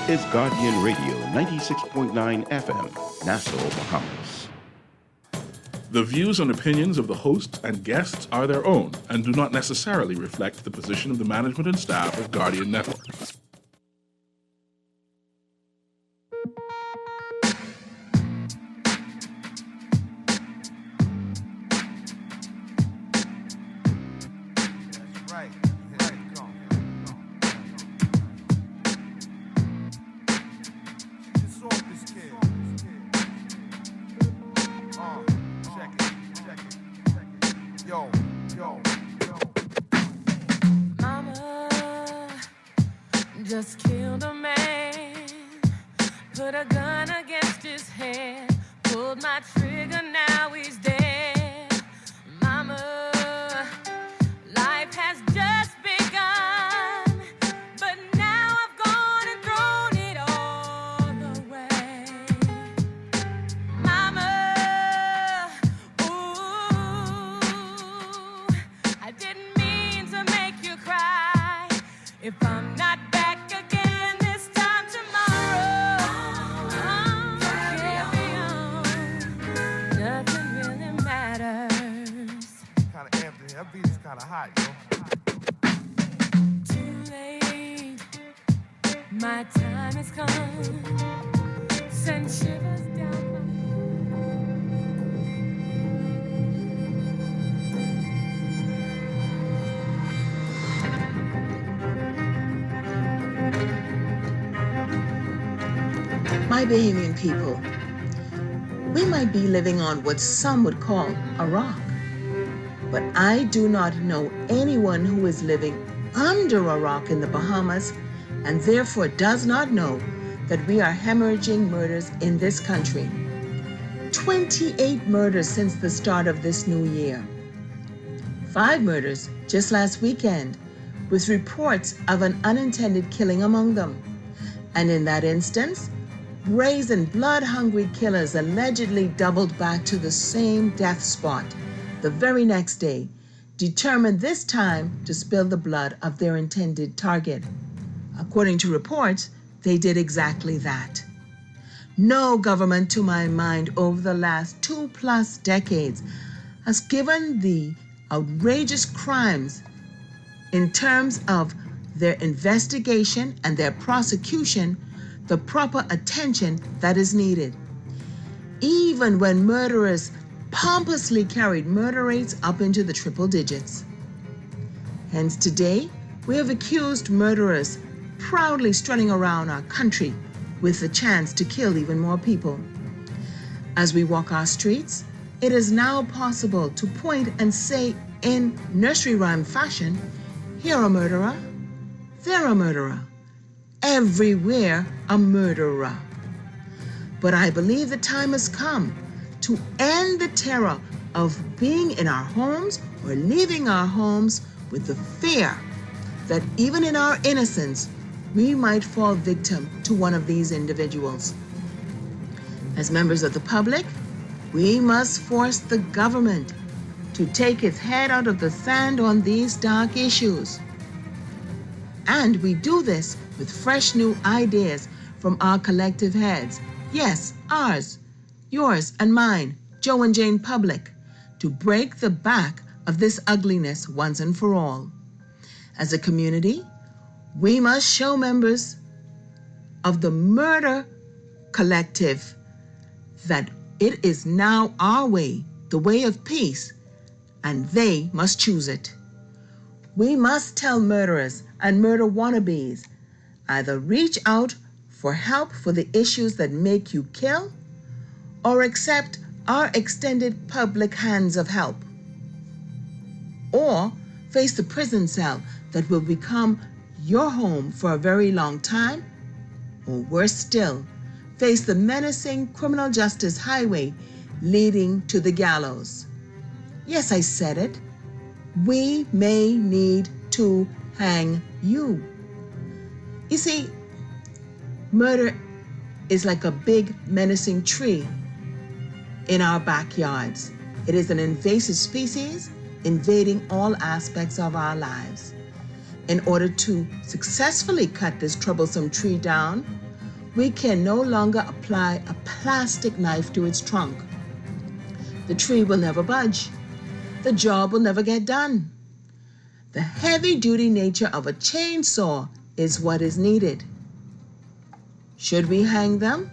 is Guardian Radio 96.9 FM, Nassau, Bahamas. The views and opinions of the hosts and guests are their own and do not necessarily reflect the position of the management and staff of Guardian Network. Just killed a man, put a gun against his head, pulled my trigger, now he's dead. Mama, life has just begun, but now I've gone and thrown it all away. Mama, ooh, I didn't mean to make you cry. If I'm not hot, yo. Too late, my time has come. Send shivers down my Bahamian people, we might be living on what some would call a rock. But I do not know anyone who is living under a rock in the Bahamas and therefore does not know that we are hemorrhaging murders in this country. 28 murders since the start of this new year. 5 murders just last weekend, with reports of an unintended killing among them. And in that instance, brazen, blood-hungry killers allegedly doubled back to the same death spot the very next day, determined this time to spill the blood of their intended target. According to reports, they did exactly that. No government, to my mind, over the last 2+ decades has given the outrageous crimes in terms of their investigation and their prosecution the proper attention that is needed. Even when murderers pompously carried murder rates up into the triple digits. Hence today, we have accused murderers proudly strutting around our country with the chance to kill even more people. As we walk our streets, it is now possible to point and say in nursery rhyme fashion, here a murderer, there a murderer, everywhere a murderer. But I believe the time has come to end the terror of being in our homes or leaving our homes with the fear that even in our innocence, we might fall victim to one of these individuals. As members of the public, we must force the government to take its head out of the sand on these dark issues. And we do this with fresh new ideas from our collective heads. Yes, ours, yours and mine, Joe and Jane Public, to break the back of this ugliness once and for all. As a community, we must show members of the murder collective that it is now our way, the way of peace, and they must choose it. We must tell murderers and murder wannabes either reach out for help for the issues that make you kill, or accept our extended public hands of help, or face the prison cell that will become your home for a very long time, or worse still, face the menacing criminal justice highway leading to the gallows. Yes, I said it. We may need to hang you. You see, murder is like a big menacing tree in our backyards. It is an invasive species invading all aspects of our lives. In order to successfully cut this troublesome tree down, we can no longer apply a plastic knife to its trunk. The tree will never budge. The job will never get done. The heavy-duty nature of a chainsaw is what is needed. Should we hang them?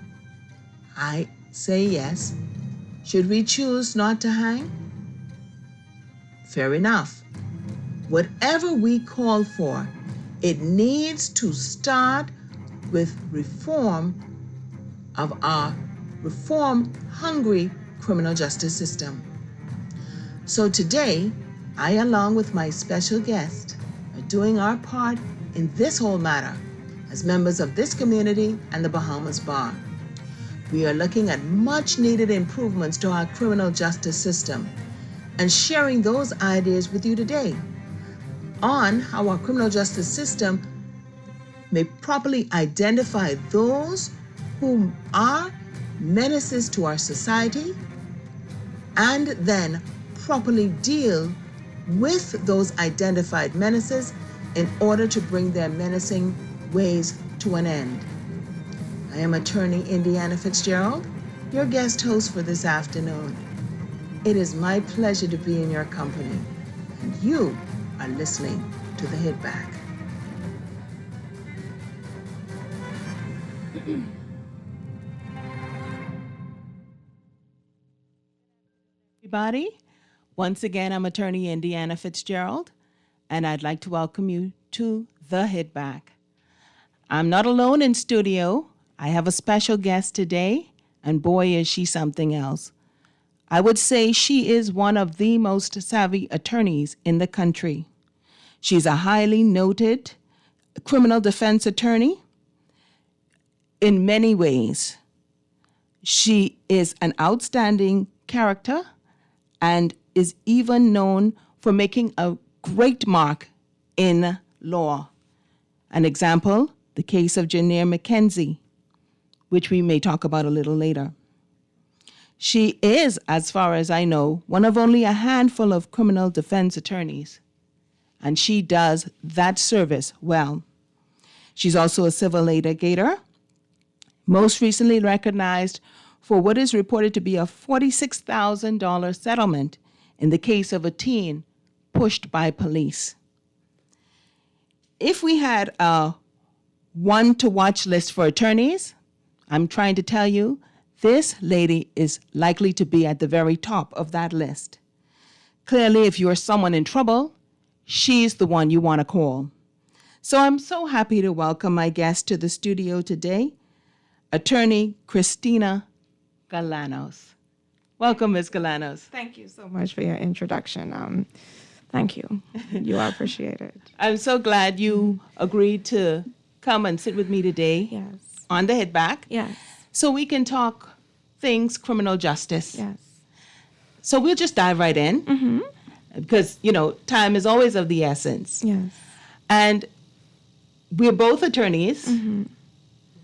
I say yes. Should we choose not to hang? Fair enough. Whatever we call for, it needs to start with reform of our reform-hungry criminal justice system. So today, I, along with my special guest, are doing our part in this whole matter as members of this community and the Bahamas Bar. We are looking at much-needed improvements to our criminal justice system and sharing those ideas with you today on how our criminal justice system may properly identify those who are menaces to our society and then properly deal with those identified menaces in order to bring their menacing ways to an end. I am attorney Indiana Fitzgerald, your guest host for this afternoon. It is my pleasure to be in your company, and you are listening to The Hit Back. Everybody, once again, I'm attorney Indiana Fitzgerald, and I'd like to welcome you to The Hit Back. I'm not alone in studio. I have a special guest today, and boy, is she something else. I would say she is one of the most savvy attorneys in the country. She's a highly noted criminal defense attorney in many ways. She is an outstanding character and is even known for making a great mark in law. An example, the case of Janir McKenzie, which we may talk about a little later. She is, as far as I know, one of only a handful of criminal defense attorneys, and she does that service well. She's also a civil litigator, most recently recognized for what is reported to be a $46,000 settlement in the case of a teen pushed by police. If we had a one-to-watch list for attorneys, I'm trying to tell you, this lady is likely to be at the very top of that list. Clearly, if you're someone in trouble, she's the one you want to call. So I'm so happy to welcome my guest to the studio today, attorney Christina Galanos. Welcome, Ms. Galanos. Thank you so much for your introduction. Thank you. You are appreciated. I'm so glad you agreed to come and sit with me today Yes. on the Hit Back. Yes. So we can talk things criminal justice. Yes. So we'll just dive right in because, time is always of the essence. Yes. And we're both attorneys.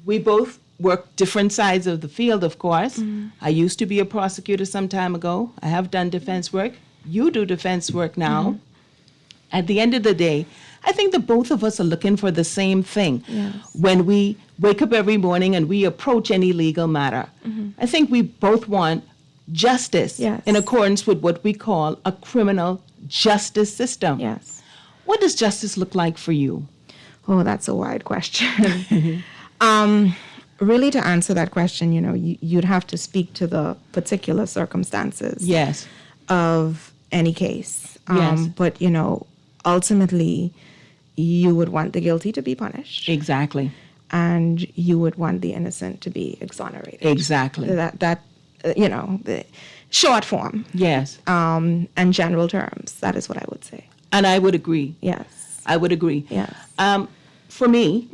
We both work different sides of the field, of course. I used to be a prosecutor some time ago. I have done defense work. You do defense work now. At the end of the day, I think that both of us are looking for the same thing. Yes. When we wake up every morning and we approach any legal matter, I think we both want justice Yes. in accordance with what we call a criminal justice system. Yes. What does justice look like for you? Oh, that's a wide question. Really, to answer that question, you'd have to speak to the particular circumstances Yes. of any case. Yes. But, ultimately, you would want the guilty to be punished, Exactly. and you would want the innocent to be exonerated. Exactly. The short form, Yes. and general terms. That is what I would say. And I would agree. Yes. I would agree. Yes. For me,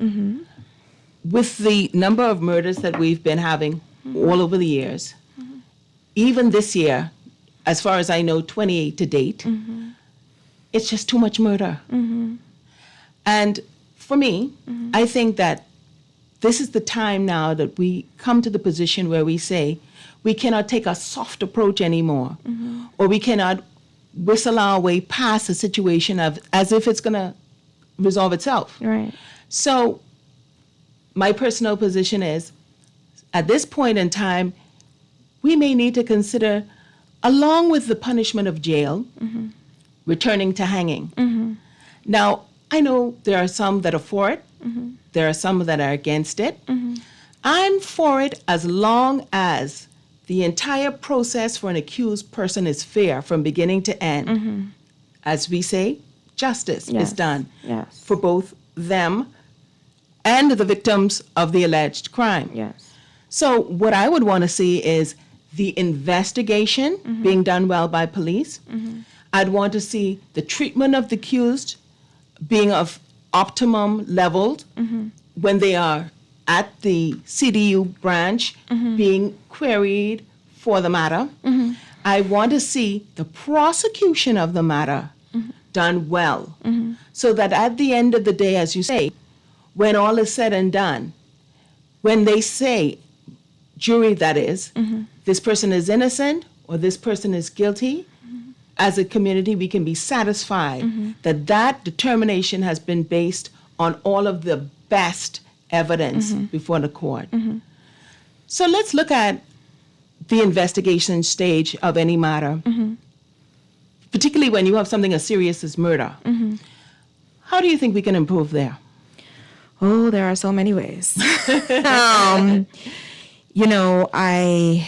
with the number of murders that we've been having all over the years, even this year, as far as I know, 28 to date, it's just too much murder. And for me, I think that this is the time now that we come to the position where we say we cannot take a soft approach anymore, or we cannot whistle our way past a situation as if it's going to resolve itself. Right. So my personal position is at this point in time, we may need to consider, along with the punishment of jail, returning to hanging. Now, I know there are some that are for it. There are some that are against it. I'm for it as long as the entire process for an accused person is fair from beginning to end. As we say, justice is done for both them and the victims of the alleged crime. Yes. So what I would want to see is the investigation being done well by police. I'd want to see the treatment of the accused being of optimum leveled when they are at the CDU branch being queried for the matter. I want to see the prosecution of the matter done well, so that at the end of the day, as you say, when all is said and done, when they say, jury that is, this person is innocent or this person is guilty, as a community, we can be satisfied that that determination has been based on all of the best evidence before the court. So let's look at the investigation stage of any matter, particularly when you have something as serious as murder. How do you think we can improve there? Oh, there are so many ways. You know, I'm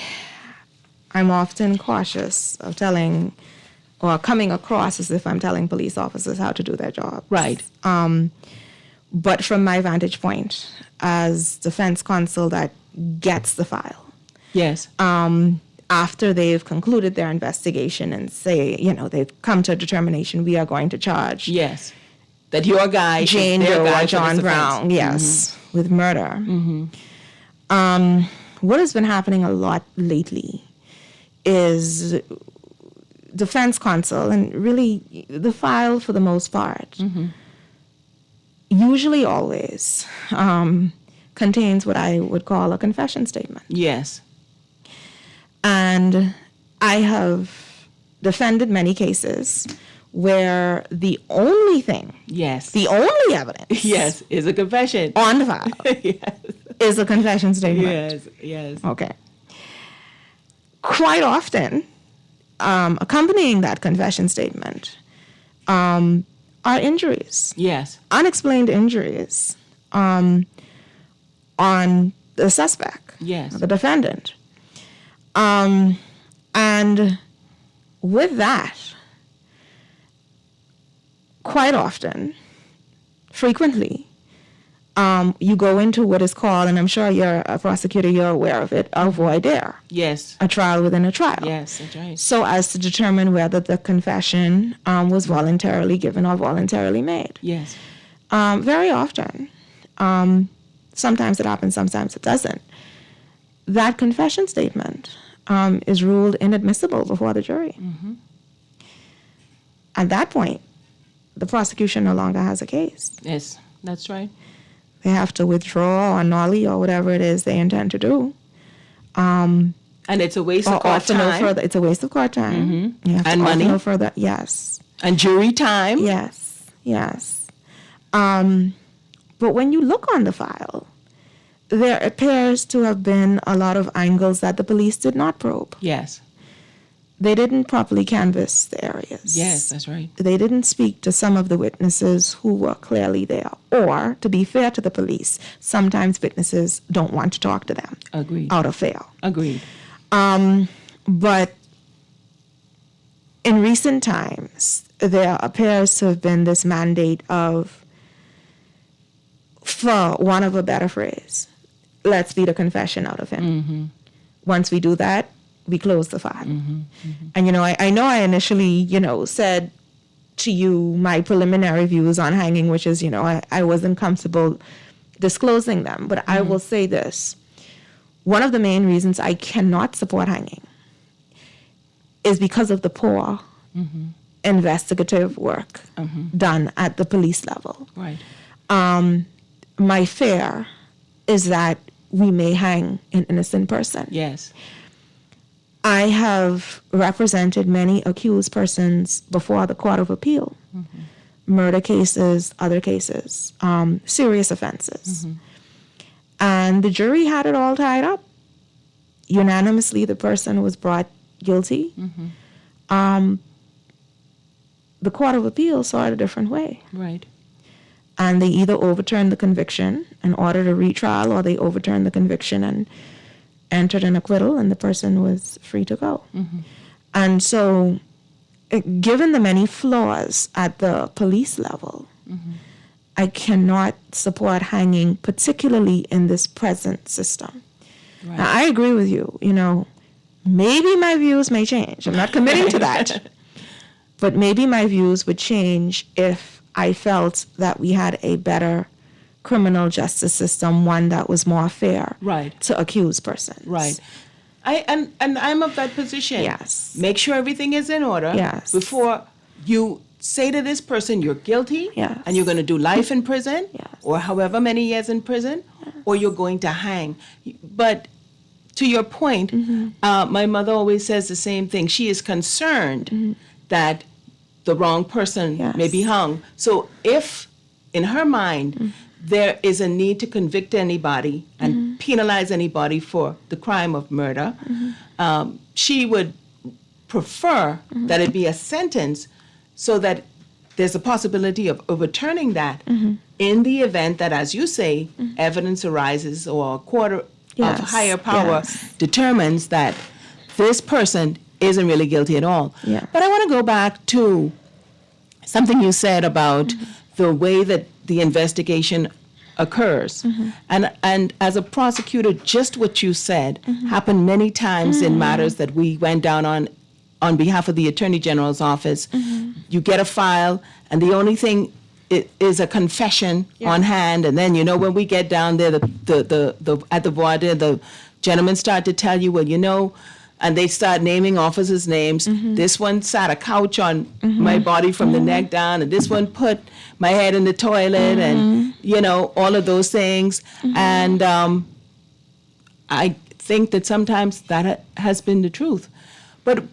often cautious of telling or coming across as if I'm telling police officers how to do their job. Right. But from my vantage point as defense counsel that gets the file, Yes. after they've concluded their investigation and say, you know, they've come to a determination, we are going to charge Yes. That your guy, is Jane their Doe guy or for John this Brown, offense. yes, with murder. What has been happening a lot lately is defense counsel, and really the file for the most part, usually always contains what I would call a confession statement. Yes. And I have defended many cases where the only thing, Yes. the only evidence Yes, is a confession. on the file Yes. is a confession statement. Yes. Yes. Okay. Quite often, accompanying that confession statement are injuries, Yes. unexplained injuries on the suspect, Yes. the defendant. And with that, quite often, frequently, you go into what is called, and I'm sure you're a prosecutor, you're aware of it, a voir dire, Yes. a trial within a trial. Yes, that's right. So as to determine whether the confession was voluntarily given or voluntarily made. Yes. Very often, sometimes it happens, sometimes it doesn't. That confession statement is ruled inadmissible before the jury. At that point, the prosecution no longer has a case. Yes, that's right. They have to withdraw or nolly or whatever it is they intend to do. And it's a waste of court to no time further. It's a waste of court time. You have to And offer money. No further. Yes. and jury time. Yes. Yes. But when you look on the file, there appears to have been a lot of angles that the police did not probe. Yes. They didn't properly canvass the areas. Yes, that's right. They didn't speak to some of the witnesses who were clearly there. Or, to be fair to the police, sometimes witnesses don't want to talk to them Agreed. out of fear. Agreed. But in recent times, there appears to have been this mandate of, for want of a better phrase, let's beat a confession out of him. Once we do that, we close the file. And, you know, I know I initially, you know, said to you my preliminary views on hanging, which is, you know, I wasn't comfortable disclosing them. But I will say this. One of the main reasons I cannot support hanging is because of the poor investigative work done at the police level. Right. My fear is that we may hang an innocent person. Yes. I have represented many accused persons before the Court of Appeal, murder cases, other cases, serious offenses. And the jury had it all tied up. unanimously the person was brought guilty, the Court of Appeal saw it a different way. Right. And they either overturned the conviction and ordered a retrial, or they overturned the conviction and entered an acquittal, and the person was free to go. And so, given the many flaws at the police level, I cannot support hanging, particularly in this present system. Right. Now, I agree with you. You know, maybe my views may change. I'm not committing to that. But maybe my views would change if I felt that we had a better criminal justice system, one that was more fair Right. to accused persons. Right. And I'm of that position. Yes. Make sure everything is in order. Yes. Before you say to this person you're guilty. Yes. And you're going to do life in prison. Yes. Or however many years in prison. Or you're going to hang. But to your point, my mother always says the same thing. She is concerned that the wrong person Yes. may be hung. So if in her mind there is a need to convict anybody and penalize anybody for the crime of murder, she would prefer that it be a sentence so that there's a possibility of overturning that in the event that, as you say, evidence arises or a court of Yes, higher power yes. determines that this person isn't really guilty at all. Yeah. But I want to go back to something you said about the way that the investigation occurs. And as a prosecutor, just what you said happened many times in matters that we went down on behalf of the Attorney General's office. You get a file, and the only thing is a confession on hand, and then when we get down there, the at the voir dire, the gentlemen start to tell you, and they start naming officers' names. This one sat a couch on my body from the neck down, and this one put my head in the toilet, and all of those things. And I think that sometimes that has been the truth. But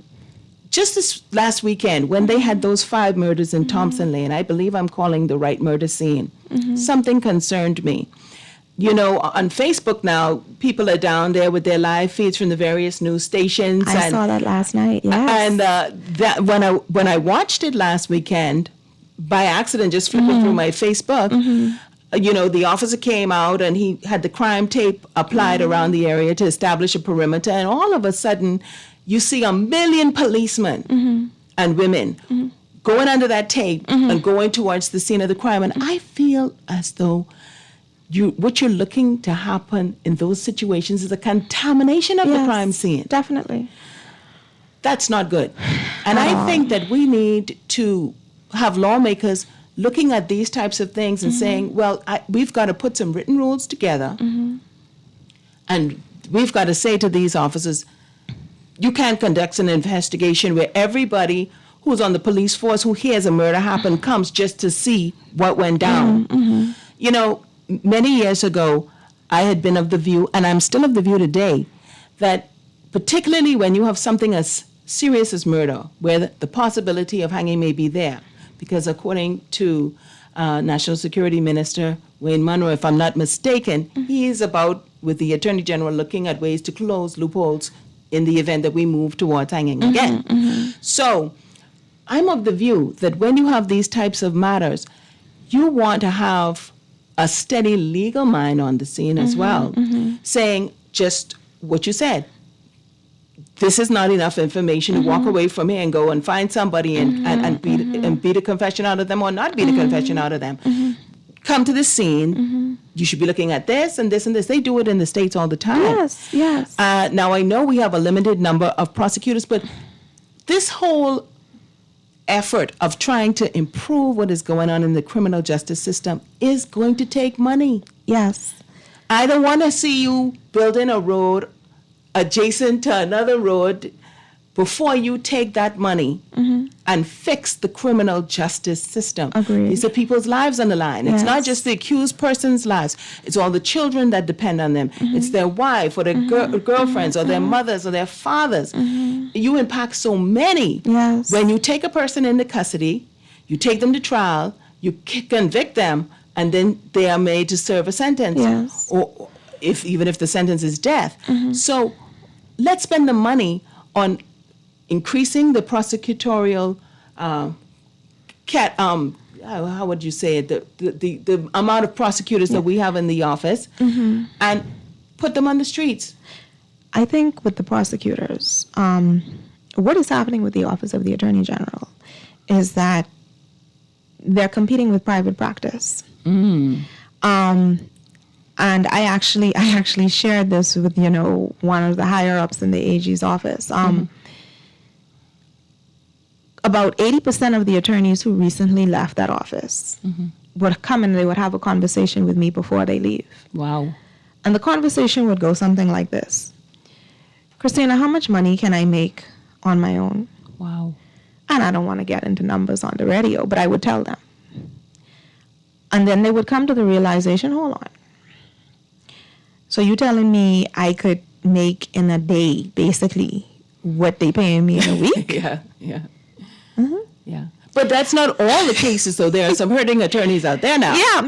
just this last weekend, when they had those 5 murders in Thompson Lane, I believe I'm calling the right murder scene, something concerned me. On Facebook now, people are down there with their live feeds from the various news stations. I saw that last night, yes. And that when I watched it last weekend, by accident, just flipping through my Facebook, the officer came out and he had the crime tape applied around the area to establish a perimeter, and all of a sudden, you see 1 million policemen and women going under that tape and going towards the scene of the crime. And I feel as though what you're looking to happen in those situations is a contamination of the Yes, crime scene. Definitely. That's not good. And I think that we need to have lawmakers looking at these types of things and saying, well, we've got to put some written rules together, and we've got to say to these officers, you can't conduct an investigation where everybody who's on the police force who hears a murder happen comes just to see what went down. Many years ago, I had been of the view, and I'm still of the view today, that particularly when you have something as serious as murder, where the possibility of hanging may be there, because according to National Security Minister Wayne Munro, if I'm not mistaken, he is about, with the Attorney General, looking at ways to close loopholes in the event that we move towards hanging again. So I'm of the view that when you have these types of matters, you want to have a steady legal mind on the scene as well, saying just what you said. This is not enough information to walk away from here and go and find somebody and beat a confession out of them or not beat a confession out of them. Come to the scene. You should be looking at this and this and this. They do it in the States all the time. Yes. Now, I know we have a limited number of prosecutors, but this whole effort of trying to improve what is going on in the criminal justice system is going to take money. Yes. I don't want to see you building a road adjacent to another road before you take that money and fix the criminal justice system. Agreed. These are people's lives on the line. It's not Yes. just the accused person's lives. It's all the children that depend on them. It's their wife or their girlfriends or their mothers or their fathers. You impact so many. Yes. When you take a person into custody, you take them to trial, you convict them, and then they are made to serve a sentence. Yes. Or even if the sentence is death. So let's spend the money on increasing the prosecutorial how would you say it, the amount of prosecutors that we have in the office, and put them on the streets. I think with the prosecutors, what is happening with the Office of the Attorney General is that they're competing with private practice. And I actually shared this with, one of the higher ups in the AG's office. About 80% of the attorneys who recently left that office would come and they would have a conversation with me before they leave. Wow. And the conversation would go something like this. Christina, how much money can I make on my own? Wow. And I don't want to get into numbers on the radio, but I would tell them. And then they would come to the realization, hold on. So you telling me I could make in a day, basically, what they paying me in a week? Yeah. Yeah. But that's not all the cases, though. There are some hurting attorneys out there now. Yeah.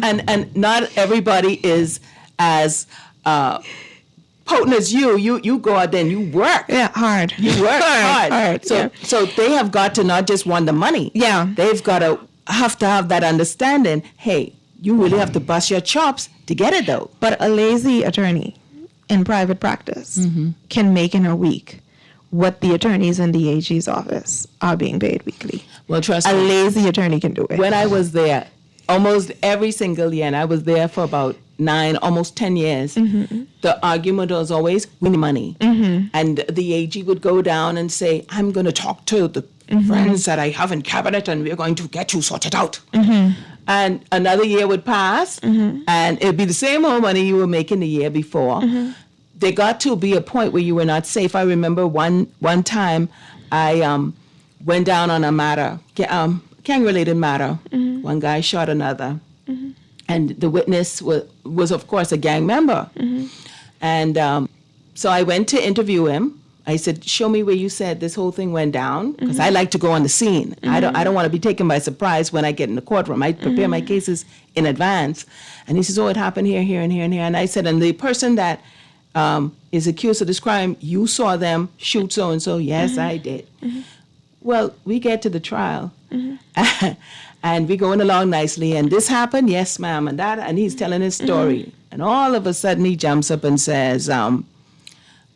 And not everybody is as potent as you. You go out there and you work. Yeah, hard. You work hard. So they have got to not just want the money. Yeah. They've got to have that understanding. Hey, you really have to bust your chops to get it, though. But a lazy attorney in private practice can make in a week what the attorneys in the AG's office are being paid weekly. Well, trust me. me. A lazy attorney can do it. When I was there, almost every single year, and I was there for about 9, almost 10 years, the argument was always, we need money. And the AG would go down and say, I'm going to talk to the friends that I have in cabinet and we're going to get you sorted out. And another year would pass, and it'd be the same old money you were making the year before. There got to be a point where you were not safe. I remember one time I went down on a matter, gang-related matter. One guy shot another, and the witness was of course, a gang member. And so I went to interview him. I said, show me where you said this whole thing went down, because I like to go on the scene. I don't want to be taken by surprise when I get in the courtroom. I prepare my cases in advance. And he says, oh, it happened here, here, and here, and here. And I said, and the person that is accused of this crime, you saw them shoot so-and-so? Yes, I did. Well, we get to the trial, and we're going along nicely, and this happened? Yes, ma'am, and that, and he's telling his story. And all of a sudden, he jumps up and says,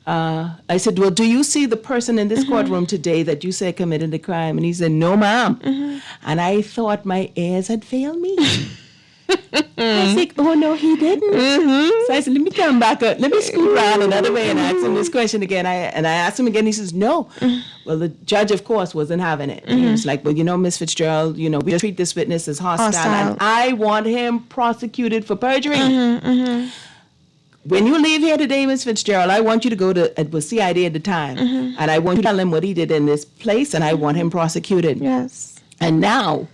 I said, well, do you see the person in this courtroom today that you say committed the crime? And he said, no, ma'am. And I thought my ears had failed me. I was like, oh, no, he didn't. So I said, let me come back up. Let me scoot around another way and ask him this question again. I asked him again. He says, no. Well, the judge, of course, wasn't having it. He was like, well, Miss Fitzgerald, we treat this witness as hostile. And I want him prosecuted for perjury. When you leave here today, Miss Fitzgerald, I want you to go to, it was CID at the time, and I want you to tell him what he did in this place, and I want him prosecuted. Yes. And now,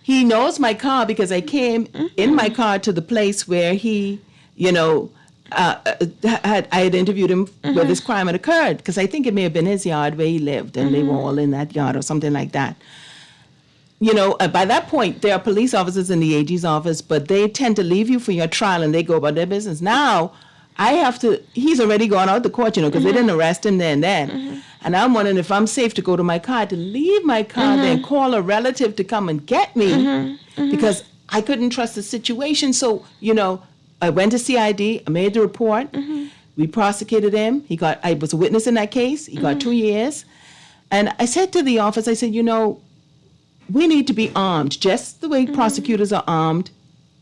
he knows my car because I came in my car to the place where he, I had interviewed him where this crime had occurred, because I think it may have been his yard where he lived, and they were all in that yard or something like that. By that point, there are police officers in the AG's office, but they tend to leave you for your trial and they go about their business. Now, he's already gone out the court, because they didn't arrest him there and then. And I'm wondering if I'm safe to go to my car, to leave my car there and call a relative to come and get me, because I couldn't trust the situation. So, I went to CID, I made the report, we prosecuted him. I was a witness in that case, he got 2 years. And I said to the office, I said, we need to be armed, just the way prosecutors are armed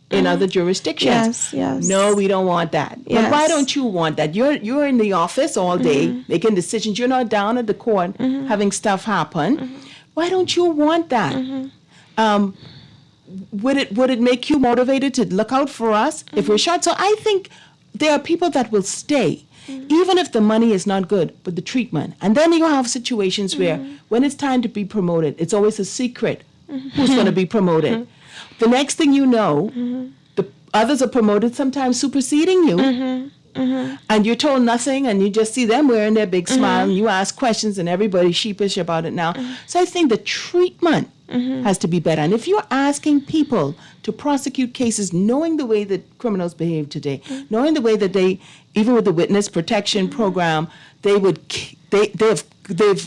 in other jurisdictions. Yes. No, we don't want that. Yes. But why don't you want that? You're in the office all day making decisions. You're not down at the court having stuff happen. Why don't you want that? Would it make you motivated to look out for us if we're shot? So I think there are people that will stay, even if the money is not good, but the treatment. And then you have situations where when it's time to be promoted, it's always a secret who's going to be promoted. The next thing you know, the others are promoted, sometimes superseding you. and you're told nothing, and you just see them wearing their big smile, and you ask questions, and everybody's sheepish about it now. So I think the treatment has to be better. And if you're asking people to prosecute cases knowing the way that criminals behave today, knowing the way that they, even with the witness protection program, they've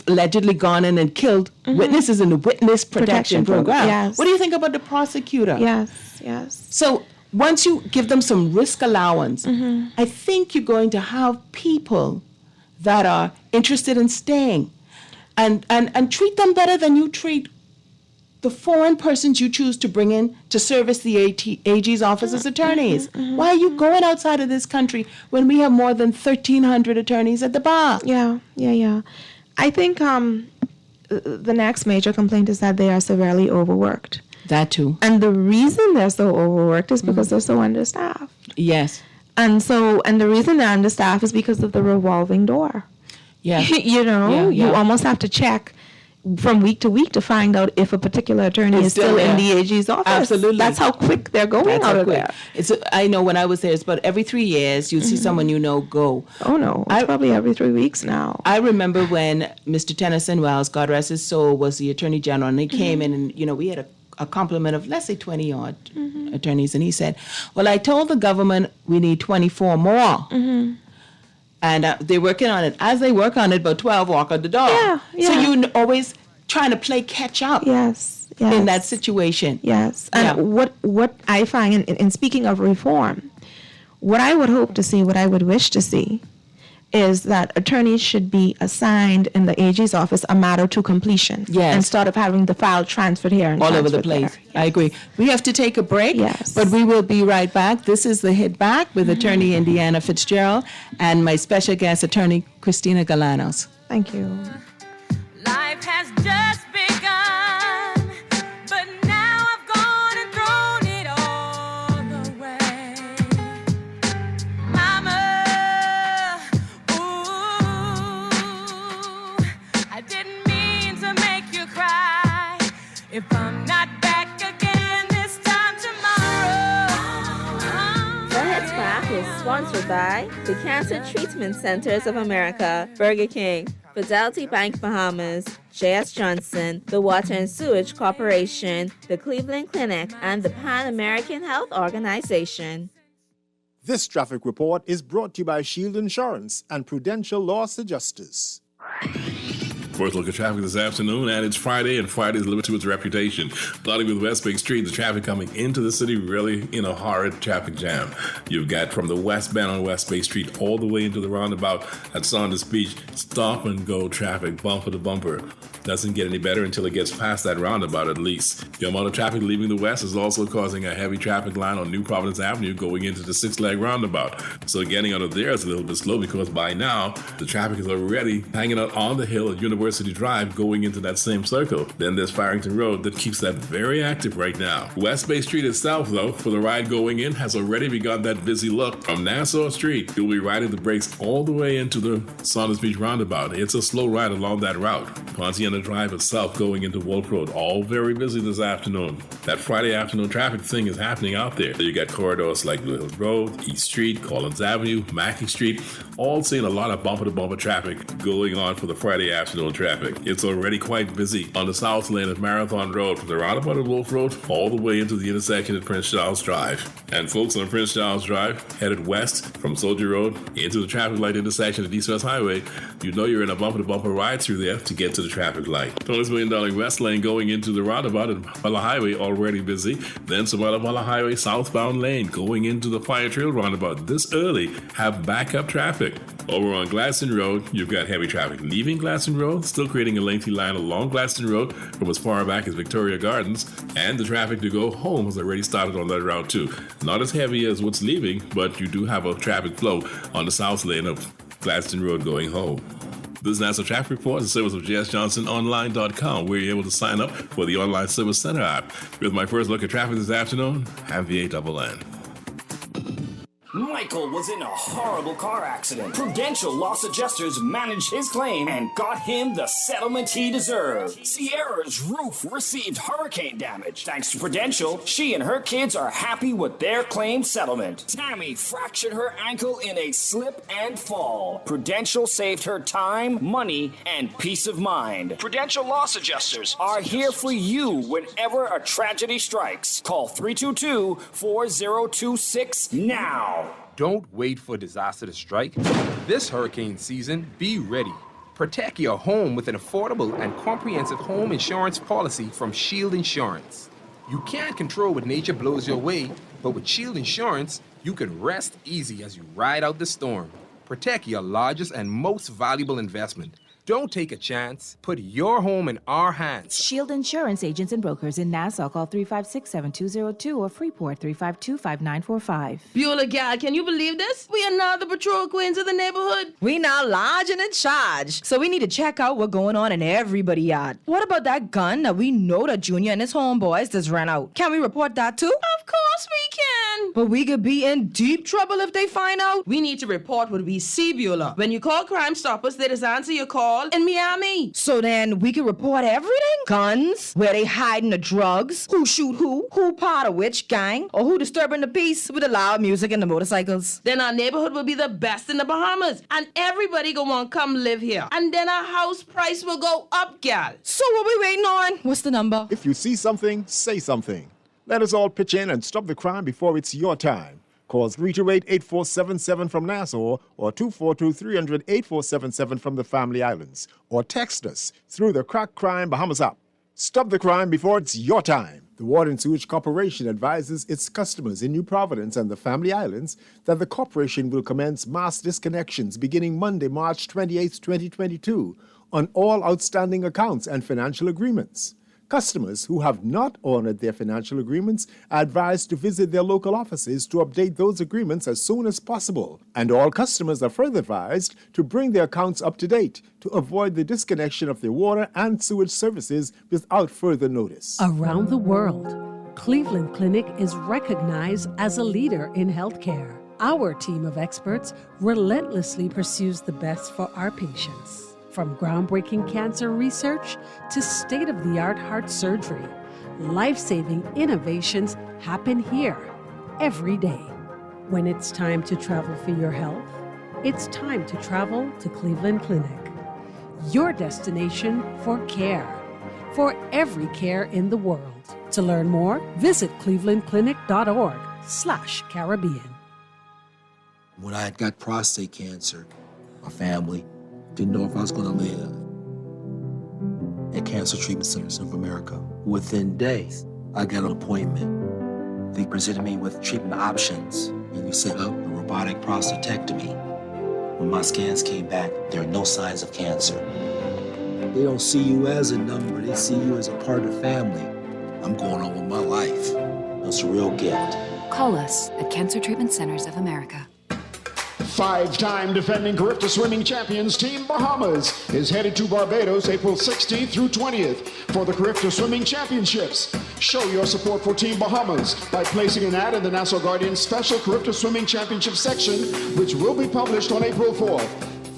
allegedly gone in and killed witnesses in the witness protection program. Yes. What do you think about the prosecutor? Yes. So once you give them some risk allowance, I think you're going to have people that are interested in staying, and treat them better than you treat the foreign persons you choose to bring in to service the AG's office as attorneys. Why are you going outside of this country when we have more than 1,300 attorneys at the bar? Yeah. I think the next major complaint is that they are severely overworked. That too. And the reason they're so overworked is because they're so understaffed. Yes. And the reason they're understaffed is because of the revolving door. Yes. You almost have to check from week to week to find out if a particular attorney is still in the AG's office. Absolutely. That's how quick they're going out of there. I know when I was there, it's about every 3 years you'd see someone go. Oh, no. It's probably every 3 weeks now. I remember when Mr. Tennyson Wells, God rest his soul, was the Attorney General, and he came in and, we had a complement of, let's say, 20-odd attorneys, and he said, well, I told the government we need 24 more. And they're working on it. As they work on it, about 12 walk out the door. Yeah. So you're always trying to play catch up in that situation. Yes. And what I find, in speaking of reform, what I would hope to see, what I would wish to see, is that attorneys should be assigned in the AG's office a matter to completion. Yes. Instead of having the file transferred here and all over the transferred place. there. I agree. We have to take a break, Yes. but we will be right back. This is The Hit Back with attorney Indiana Fitzgerald and my special guest, attorney Christina Galanos. Thank you. Life has just begun, but now I've gone and thrown it all away. Mama, I didn't mean to make you cry. If I'm not back again this time tomorrow. The Hits Back is sponsored by the Cancer Treatment Centers of America, Burger King, Fidelity Bank Bahamas, J.S. Johnson, the Water and Sewage Corporation, the Cleveland Clinic, and the Pan American Health Organization. This traffic report is brought to you by Shield Insurance and Prudential Laws Adjusters. First look at traffic this afternoon, and it's Friday, and Friday's living to its reputation. Starting with West Bay Street, the traffic coming into the city really in a horrid traffic jam. You've got from the westbound on West Bay Street all the way into the roundabout at Saunders Beach, stop and go traffic, bumper to bumper. Doesn't get any better until it gets past that roundabout at least. The amount of traffic leaving the west is also causing a heavy traffic line on New Providence Avenue going into the six-leg roundabout. So getting out of there is a little bit slow because by now the traffic is already hanging out on the hill at University Drive going into that same circle. Then there's Farrington Road that keeps that very active right now. West Bay Street itself, though, for the ride going in, has already begun that busy look. From Nassau Street, you'll be riding the brakes all the way into the Saunders Beach roundabout. It's a slow ride along that route. Pontiana Drive itself going into Wolf Road, all very busy this afternoon. That Friday afternoon traffic thing is happening out there. You got corridors like Blue Hills Road, East Street, Collins Avenue, Mackey Street, all seeing a lot of bumper-to-bumper traffic going on for the Friday afternoon traffic. It's already quite busy on the south lane of Marathon Road from the roundabout of Wolf Road all the way into the intersection at Prince Charles Drive. And folks on Prince Charles Drive headed west from Soldier Road into the traffic light intersection at East West Highway, you know you're in a bumper-to-bumper ride through there to get to the traffic light. $20 million West Lane going into the roundabout at Bala Highway already busy. Then some other Bala Highway southbound lane going into the Fire Trail roundabout this early have backup traffic. Over on Gladstone Road, you've got heavy traffic leaving Gladstone Road, still creating a lengthy line along Gladstone Road from as far back as Victoria Gardens, and the traffic to go home has already started on that route too. Not as heavy as what's leaving, but you do have a traffic flow on the south lane of Gladstone Road going home. This National Traffic Report is a service of JSJohnsonOnline.com, where you're able to sign up for the Online Service Center app. With my first look at traffic this afternoon, I'm VA Double N. Michael was in a horrible car accident. Prudential Loss Adjusters managed his claim and got him the settlement he deserved. Sierra's roof received hurricane damage. Thanks to Prudential, she and her kids are happy with their claim settlement. Tammy fractured her ankle in a slip and fall. Prudential saved her time, money, and peace of mind. Prudential Loss Adjusters are here for you whenever a tragedy strikes. Call 322-4026 now. Don't wait for disaster to strike. This hurricane season, be ready. Protect your home with an affordable and comprehensive home insurance policy from Shield Insurance. You can't control what nature blows your way, but with Shield Insurance, you can rest easy as you ride out the storm. Protect your largest and most valuable investment. Don't take a chance. Put your home in our hands. Shield Insurance agents and brokers in Nassau. Call 356-7202 or Freeport 352-5945. Beulah, gal, can you believe this? We are now the patrol queens of the neighborhood. We now large and in charge. So we need to check out what's going on in everybody's yard. What about that gun that we know that Junior and his homeboys just ran out? Can we report that too? Of course we can. But we could be in deep trouble if they find out. We need to report what we see, Beulah. When you call Crime Stoppers, they just answer your call in Miami. So then we can report everything? Guns, where they hiding the drugs, who shoot who part of which gang, or who disturbing the peace with the loud music and the motorcycles. Then our neighborhood will be the best in the Bahamas, and everybody gonna want to come live here. And then our house price will go up, gal. So what we waiting on? What's the number? If you see something, say something. Let us all pitch in and stop the crime before it's your time. Call 328-8477 from Nassau or 242-300-8477 from the Family Islands. Or text us through the Crack Crime Bahamas app. Stop the crime before it's your time. The Water and Sewage Corporation advises its customers in New Providence and the Family Islands that the corporation will commence mass disconnections beginning Monday, March 28, 2022, on all outstanding accounts and financial agreements. Customers who have not honored their financial agreements are advised to visit their local offices to update those agreements as soon as possible. And all customers are further advised to bring their accounts up to date to avoid the disconnection of their water and sewage services without further notice. Around the world, Cleveland Clinic is recognized as a leader in healthcare. Our team of experts relentlessly pursues the best for our patients. From groundbreaking cancer research to state-of-the-art heart surgery, life-saving innovations happen here every day. When it's time to travel for your health, it's time to travel to Cleveland Clinic. Your destination for care, for every care in the world. To learn more, visit clevelandclinic.org/Caribbean. When I got prostate cancer, my family didn't know if I was going to live. At Cancer Treatment Centers of America, within days, I got an appointment. They presented me with treatment options, and we set up a robotic prostatectomy. When my scans came back, there are no signs of cancer. They don't see you as a number, they see you as a part of the family. I'm going on with my life. It's a real gift. Call us at Cancer Treatment Centers of America. Five-time defending Carifta swimming champions Team Bahamas is headed to Barbados April 16th through 20th for the Carifta Swimming Championships. Show your support for Team Bahamas by placing an ad in the Nassau Guardian special Carifta Swimming Championship section, which will be published on April 4th.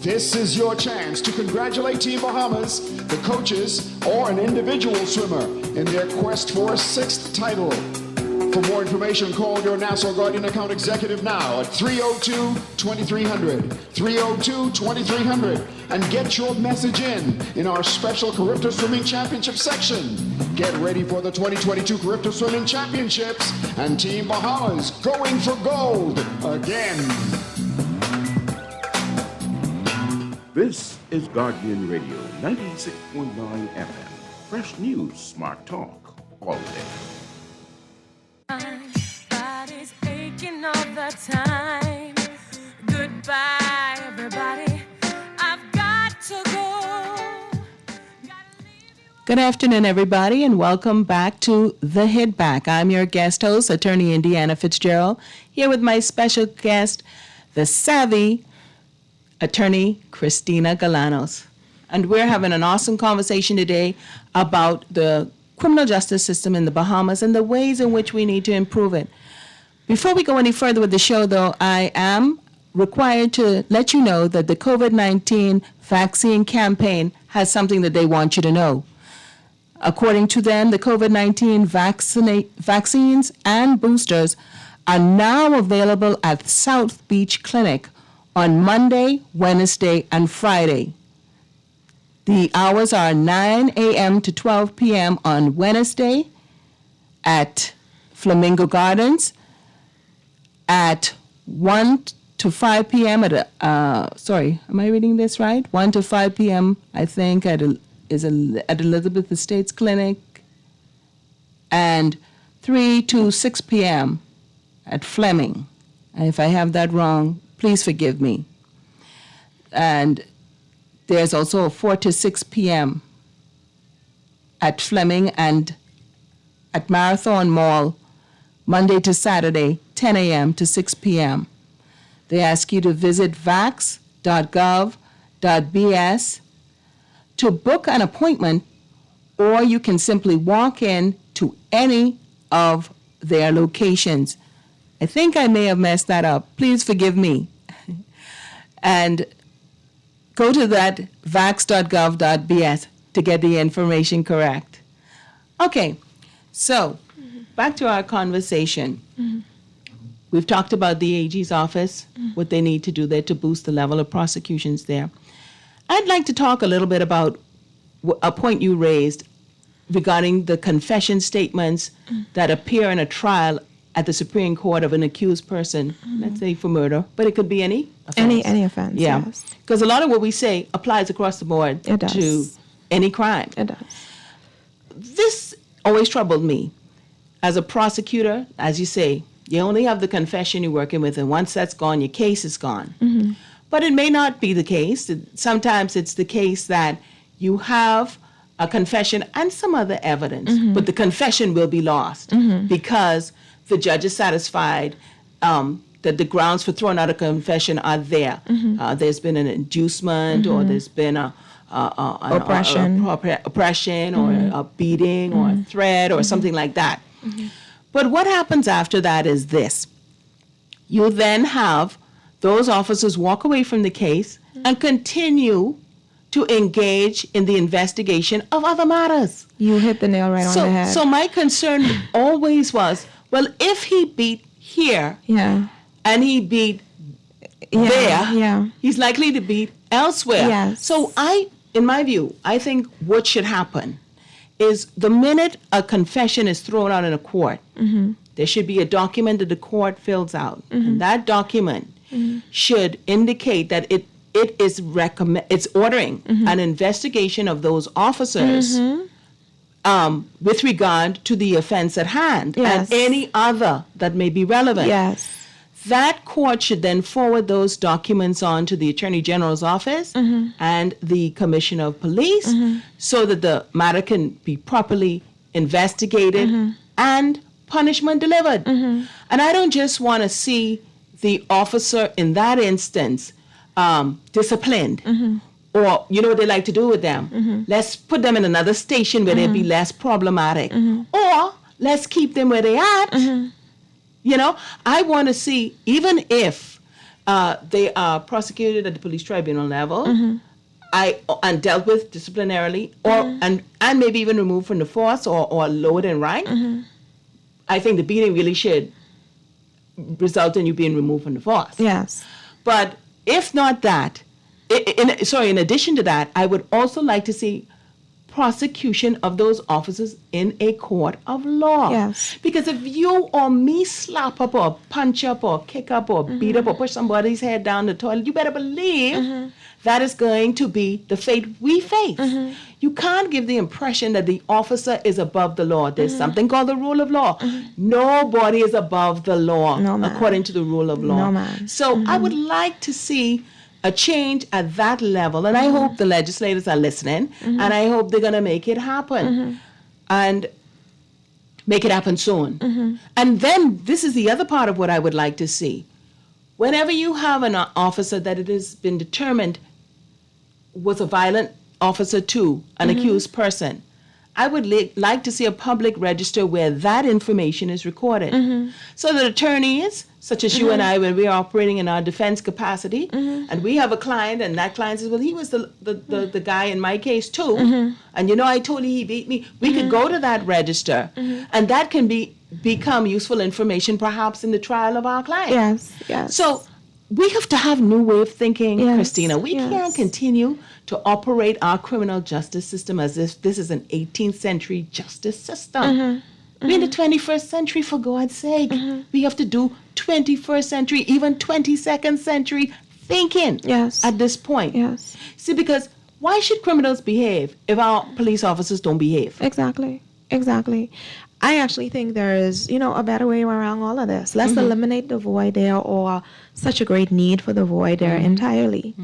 This is your chance to congratulate Team Bahamas, the coaches, or an individual swimmer in their quest for a sixth title. For more information, call your Nassau Guardian account executive now at 302-2300, 302-2300, and get your message in our special Carifta Swimming Championship section. Get ready for the 2022 Carifta Swimming Championships and Team Bahamas going for gold again. This is Guardian Radio 96.9 FM. Fresh news, smart talk, all day. Body's aching all the time. Goodbye, everybody. I've got to go. Good afternoon, everybody, and welcome back to The Hit Back. I'm your guest host, Attorney Indiana Fitzgerald, here with my special guest, the savvy Attorney Christina Galanos. And we're having an awesome conversation today about the criminal justice system in the Bahamas and the ways in which we need to improve it. Before we go any further with the show, though, I am required to let you know that the COVID-19 vaccine campaign has something that they want you to know. According to them, the COVID-19 vaccines and boosters are now available at South Beach Clinic on Monday, Wednesday, and Friday. The hours are 9 a.m. to 12 p.m. on Wednesday at Flamingo Gardens, at 1 to 5 p.m. at am I reading this right? 1 to 5 p.m. I think at Elizabeth Estates Clinic, and 3 to 6 p.m. at Fleming. And if I have that wrong, please forgive me. And there's also a 4 to 6 p.m. at Fleming and at Marathon Mall, Monday to Saturday, 10 a.m. to 6 p.m. They ask you to visit vax.gov.bs to book an appointment, or you can simply walk in to any of their locations. I think I may have messed that up. Please forgive me. And go to that vax.gov.bs to get the information correct. Okay, so back to our conversation. We've talked about the AG's office, what they need to do there to boost the level of prosecutions there. I'd like to talk a little bit about a point you raised regarding the confession statements that appear in a trial at the Supreme Court of an accused person, let's say for murder, but it could be any offense. Any offense, Yeah, yes. because a lot of what we say applies across the board It does. to any crime. It does. This always troubled me. As a prosecutor, as you say, you only have the confession you're working with, and once that's gone, your case is gone. But it may not be the case. Sometimes it's the case that you have a confession and some other evidence, but the confession will be lost because the judge is satisfied that the grounds for throwing out a confession are there. There's been an inducement, or there's been an Oppression. oppression, or a beating, or a threat, or something like that. But what happens after that is this. You then have those officers walk away from the case and continue to engage in the investigation of other matters. You hit the nail right on the head. So my concern always was, well, if he beat here and he beat there, he's likely to beat elsewhere. Yes. So in my view, I think what should happen is the minute a confession is thrown out in a court, there should be a document that the court fills out. And that document should indicate that it's ordering an investigation of those officers with regard to the offense at hand and any other that may be relevant. Yes. That court should then forward those documents on to the Attorney General's office and the Commissioner of Police so that the matter can be properly investigated and punishment delivered. And I don't just want to see the officer in that instance disciplined. Or, you know what they like to do with them? Let's put them in another station where they'll be less problematic. Or let's keep them where they at. You know, I want to see, even if they are prosecuted at the police tribunal level, and dealt with disciplinarily, or and maybe even removed from the force or lowered in rank, I think the beating really should result in you being removed from the force. Yes. But if not that, in addition to that, I would also like to see prosecution of those officers in a court of law. Yes. Because if you or me slap up or punch up or kick up or beat up or push somebody's head down the toilet, you better believe that is going to be the fate we face. You can't give the impression that the officer is above the law. There's something called the rule of law. Nobody is above the law according to the rule of law. No, man. So I would like to see a change at that level, and I hope the legislators are listening, and I hope they're going to make it happen, and make it happen soon. And then this is the other part of what I would like to see. Whenever you have an officer that it has been determined was a violent officer to an accused person, I would like to see a public register where that information is recorded. So that attorneys, such as you and I, when we are operating in our defense capacity, and we have a client, and that client says, well, he was the guy in my case too, and I told you he beat me, we could go to that register, and that can become useful information perhaps in the trial of our client. Yes. So we have to have new way of thinking, Christina. We can't continue to operate our criminal justice system as if this is an 18th century justice system. We're in the 21st century, for God's sake. We have to do 21st century, even 22nd century thinking at this point. See, because why should criminals behave if our police officers don't behave? Exactly. I actually think there is, a better way around all of this. Let's eliminate the void there, or such a great need for the void there entirely.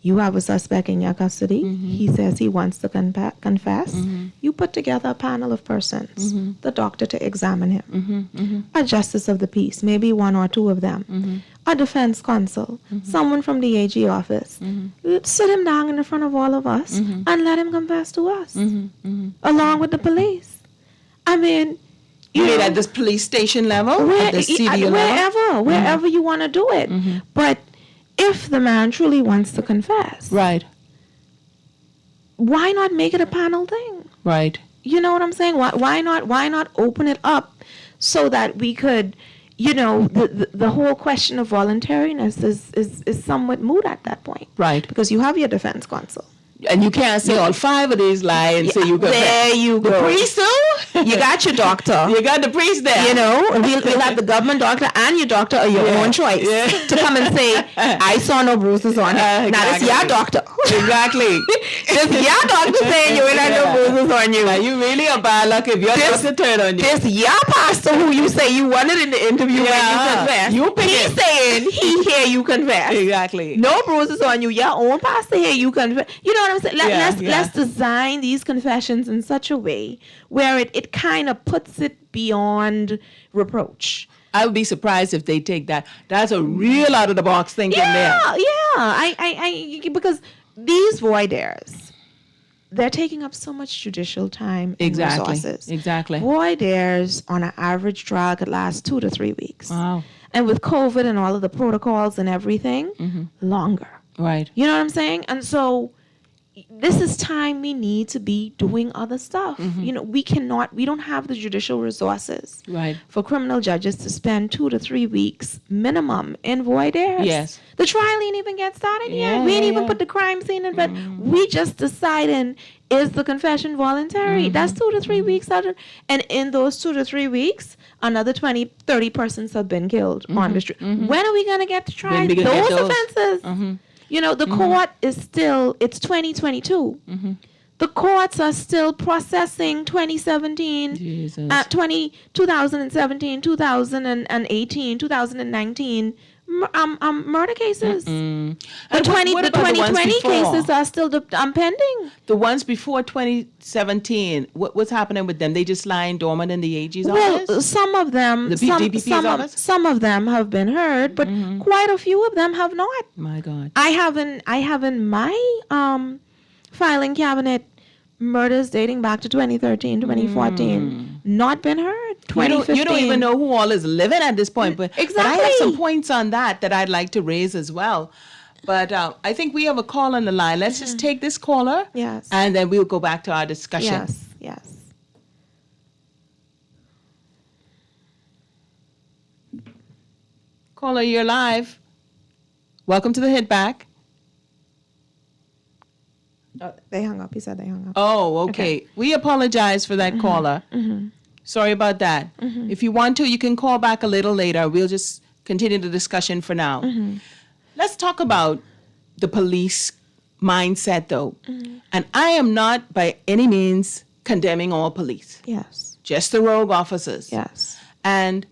You have a suspect in your custody. He says he wants to confess. You put together a panel of persons, the doctor to examine him, a justice of the peace, maybe one or two of them, a defense counsel, someone from the AG office. Sit him down in the front of all of us and let him confess to us, along with the police. I mean, you mean at this police station level, at the CDO level? Wherever you want to do it. But if the man truly wants to confess, right, why not make it a panel thing? Right. You know what I'm saying? Why not open it up so that we could, the whole question of voluntariness is somewhat moot at that point. Right. Because you have your defense counsel. And you can't say all 5 of these lie and say you got there. You go. The priest too? You got your doctor. You got the priest there. We'll have the government doctor and your doctor of your own choice to come and say, I saw no bruises on him. Now that's your doctor. Exactly. This your doctor saying you ain't had no bruises on you. Now you really a bad luck if your doctor turn on you. This your pastor who you say you wanted in the interview when you confess. He's saying he hear you confess. Exactly. No bruises on you. Your own pastor hear you confess. You know what I'm saying? Let's design these confessions in such a way where it kind of puts it beyond reproach. I would be surprised if they take that. That's a real out of the box thinking there. I because these voir dires, they're taking up so much judicial time and resources. Exactly. Voir dires on an average trial could last 2 to 3 weeks. Wow. And with COVID and all of the protocols and everything, longer. Right. You know what I'm saying? And so this is time we need to be doing other stuff. We don't have the judicial resources for criminal judges to spend 2 to 3 weeks minimum in voir dires. Yes. The trial ain't even get started yet. We ain't even put the crime scene in, but we just deciding, is the confession voluntary? That's 2 to 3 weeks out. And in those 2 to 3 weeks, another 20, 30 persons have been killed on the street. When are we going to get to try those offenses? The court is still, it's 2022. The courts are still processing 2017, 2017, 2018, 2019 murder cases. The 2020 cases are still pending. The ones before 2017, what's happening with them? They just lying dormant in the AG's office? Well, some of them, some of them have been heard, but quite a few of them have not. My God. I have in my filing cabinet murders dating back to 2013, 2014, not been heard. 2015. You don't even know who all is living at this point. But exactly. But I have some points on that I'd like to raise as well. But I think we have a call on the line. Let's just take this caller. Yes. And then we'll go back to our discussion. Yes. Caller, you're live. Welcome to the Hit Back. They hung up. He said they hung up. Oh, okay. We apologize for that caller. Sorry about that. If you want to, you can call back a little later. We'll just continue the discussion for now. Let's talk about the police mindset, though. And I am not by any means condemning all police. Yes. Just the rogue officers. Yes. And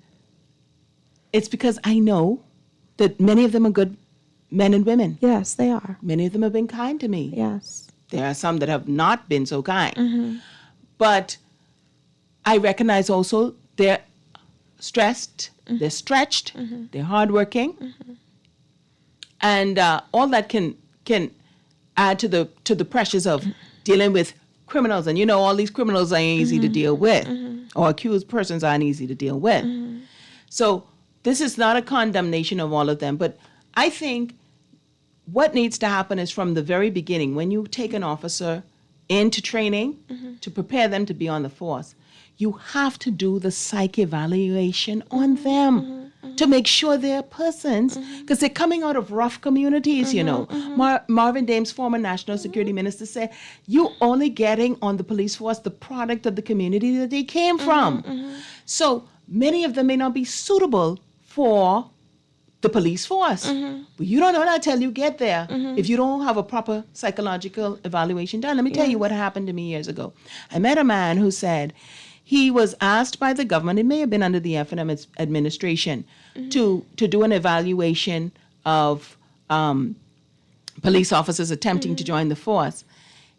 it's because I know that many of them are good men and women. Yes, they are. Many of them have been kind to me. Yes. There are some that have not been so kind. But I recognize also they're stressed, they're stretched, they're hardworking. And all that can add to the pressures of dealing with criminals, and all these criminals are easy to deal with, or accused persons aren't easy to deal with. So this is not a condemnation of all of them, but I think what needs to happen is from the very beginning, when you take an officer into training to prepare them to be on the force, you have to do the psych evaluation on them to make sure they're persons, because they're coming out of rough communities, Marvin Dames, former National Security Minister, said, you're only getting on the police force the product of the community that they came from. So many of them may not be suitable for the police force. But you don't know that until you get there if you don't have a proper psychological evaluation done. Let me tell you what happened to me years ago. I met a man who said he was asked by the government, it may have been under the F&M administration, to do an evaluation of police officers attempting to join the force.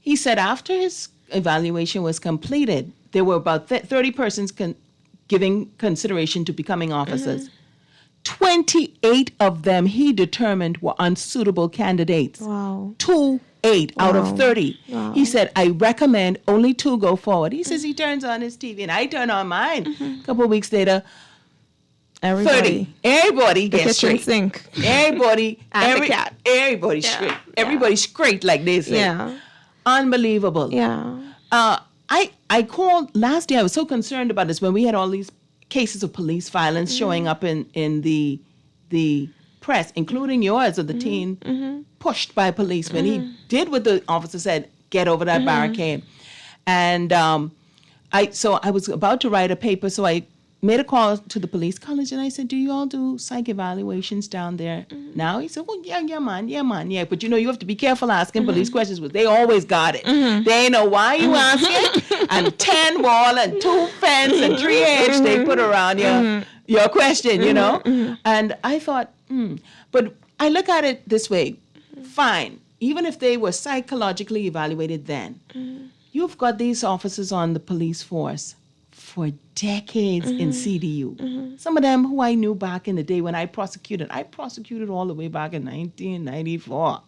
He said after his evaluation was completed, there were about 30 persons giving consideration to becoming officers. 28 of them he determined were unsuitable candidates. Wow. 28 out of 30. Wow. He said, I recommend only 2 go forward. He says he turns on his TV and I turn on mine. A couple of weeks later, Everybody. 30. Everybody The gets kitchen straight. sink. Everybody. And the cat. Everybody's straight. Everybody's straight, like they say. Yeah. Unbelievable. Yeah. I called last year. I was so concerned about this when we had all these cases of police violence showing up in the press, including yours of the teen pushed by police when he did what the officer said, get over that barricade. And I was about to write a paper, so I made a call to the police college and I said, do you all do psych evaluations down there now? He said, well, yeah, man. But you have to be careful asking police questions, but they always got it. They know why you asking, and 10 wall and 2 fence and 3 edge they put around your question, And I thought, but I look at it this way, fine, even if they were psychologically evaluated then, you've got these officers on the police force for decades in CDU. Some of them who I knew back in the day when I prosecuted all the way back in 1994.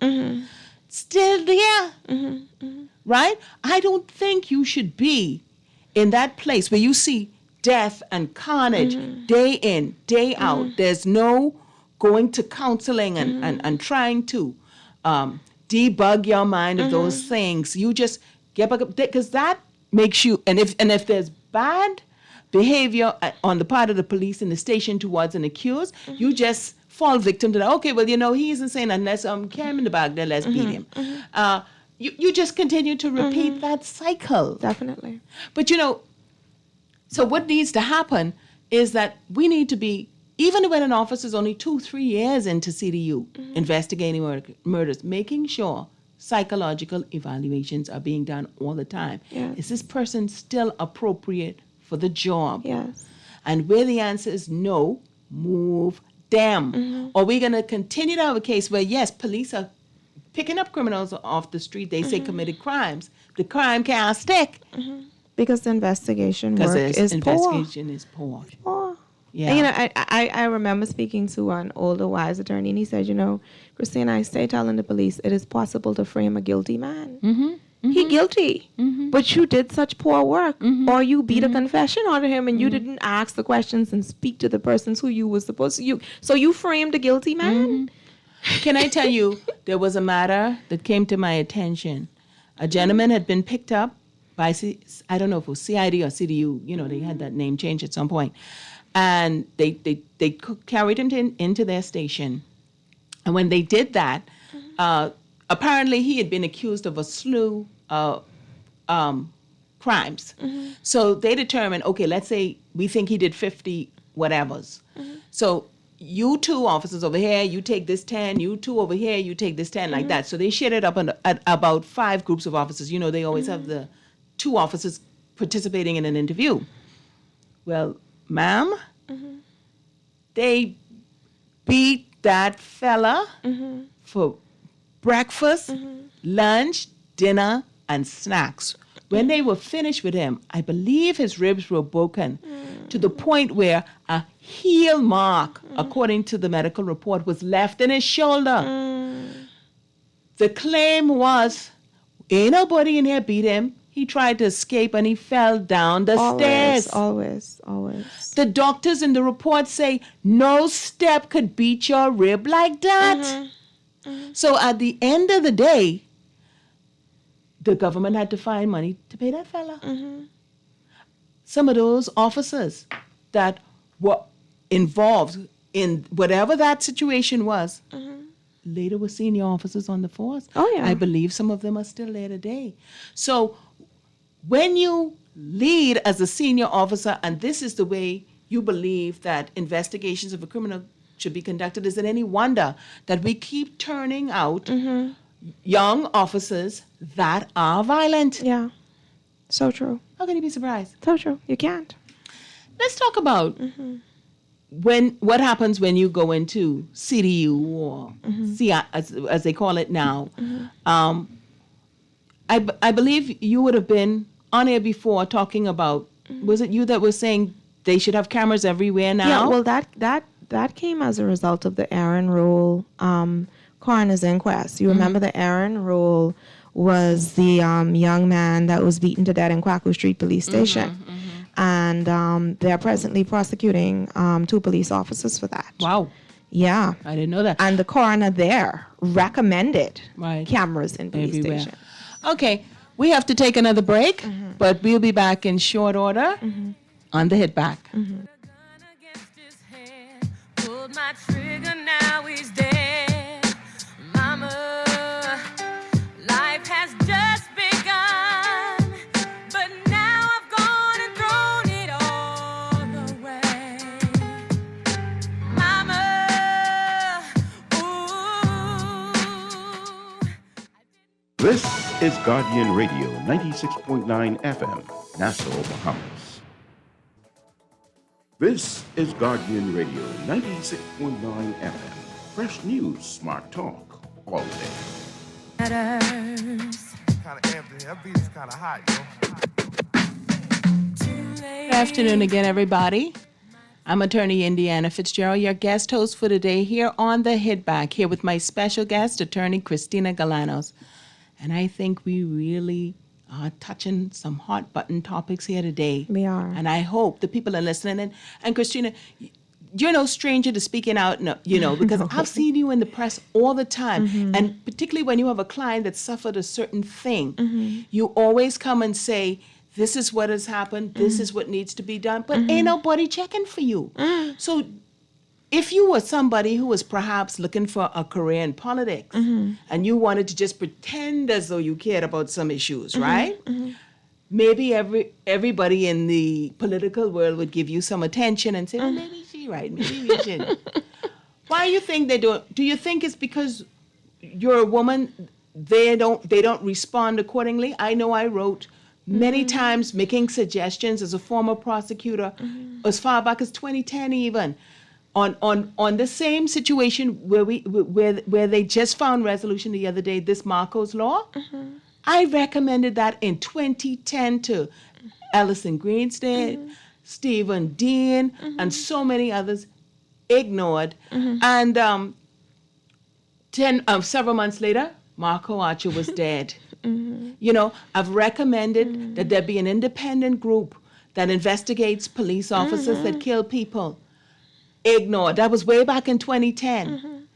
Still there, right? I don't think you should be in that place where you see death and carnage day in, day out. There's no going to counseling and trying to debug your mind of those things. You just get back up, because that makes you, and if there's bad behavior on the part of the police in the station towards an accused, you just fall victim to that. Okay, well, he isn't saying unless carry him in the bag, then let's beat him. You just continue to repeat that cycle. Definitely. But so what needs to happen is that we need to be, even when an officer is only 2-3 years into CDU investigating murders, making sure psychological evaluations are being done all the time. Yes. Is this person still appropriate for the job? Yes. And where the answer is no, move them. Or we're going to continue to have a case where, yes, police are picking up criminals off the street, they say committed crimes. The crime can't stick. Because the investigation work is poor. Yeah. And, I remember speaking to an older wise attorney, and he said, Christine, I stay telling the police it is possible to frame a guilty man. He guilty, but you did such poor work, or you beat a confession out of him, and you didn't ask the questions and speak to the persons who you were supposed to. So you framed a guilty man. Can I tell you, there was a matter that came to my attention. A gentleman had been picked up by, I don't know if it was CID or CDU, they had that name change at some point. And they carried him into their station. And when they did that, apparently he had been accused of a slew of crimes. So they determined, okay, let's say we think he did 50 whatevers. So you 2 officers over here, you take this 10, you 2 over here, you take this 10, like that. So they shared it up at about 5 groups of officers. They always have the 2 officers participating in an interview. Well, ma'am, they beat that fella for breakfast, lunch, dinner, and snacks. When they were finished with him, I believe his ribs were broken to the point where a heel mark, according to the medical report, was left in his shoulder. The claim was, ain't nobody in here beat him. he tried to escape and he fell down the stairs. Always. The doctors in the report say no step could beat your rib like that. So at the end of the day, the government had to find money to pay that fella. Some of those officers that were involved in whatever that situation was, later were senior officers on the force. Oh, yeah. I believe some of them are still there today. So when you lead as a senior officer, and this is the way you believe that investigations of a criminal should be conducted, is it any wonder that we keep turning out young officers that are violent? Yeah, so true. How can you be surprised? So true. You can't. Let's talk about what happens when you go into CDU or CI, as they call it now. I believe you would have been on air before talking about, was it you that was saying they should have cameras everywhere now? Yeah, well, that came as a result of the Aaron Rule coroner's inquest. You remember the Aaron Rule was the young man that was beaten to death in Kwaku Street Police Station. And they're presently prosecuting 2 police officers for that. Wow. Yeah. I didn't know that. And the coroner there recommended Right. cameras in police Everywhere. stations. Okay, we have to take another break, but we'll be back in short order on the Hit Back. Pulled my trigger, now he's dead. Mama, life has just begun, but now I've gone and thrown it all away. Mama, This is Guardian Radio 96.9 FM, Nassau, Bahamas. This is Guardian Radio 96.9 FM, fresh news, smart talk, all day. matters. Kind of empty. That beat is kind of hot, Good afternoon again, everybody. I'm attorney Indiana Fitzgerald, your guest host for today here on the Hit Back, here with my special guest, attorney Christina Galanos. And I think we really are touching some hot button topics here today. We are. And I hope the people are listening. And Christina, you're no stranger to speaking out, because I've seen you in the press all the time. And particularly when you have a client that suffered a certain thing, you always come and say, this is what has happened, this is what needs to be done, but ain't nobody checking for you. So if you were somebody who was perhaps looking for a career in politics and you wanted to just pretend as though you cared about some issues, right? Maybe everybody in the political world would give you some attention and say, well, maybe she's right, maybe we shouldn't. Why do you think they don't? Do you think it's because you're a woman, they don't respond accordingly? I know I wrote many times making suggestions as a former prosecutor, as far back as 2010 even, on the same situation where they just found resolution the other day, this Marcos law. I recommended that in 2010 to Ellison Greenstead, Stephen Dean, and so many others. Ignored. And several months later, Marco Archer was dead. I've recommended that there be an independent group that investigates police officers that kill people. Ignored. That was way back in 2010.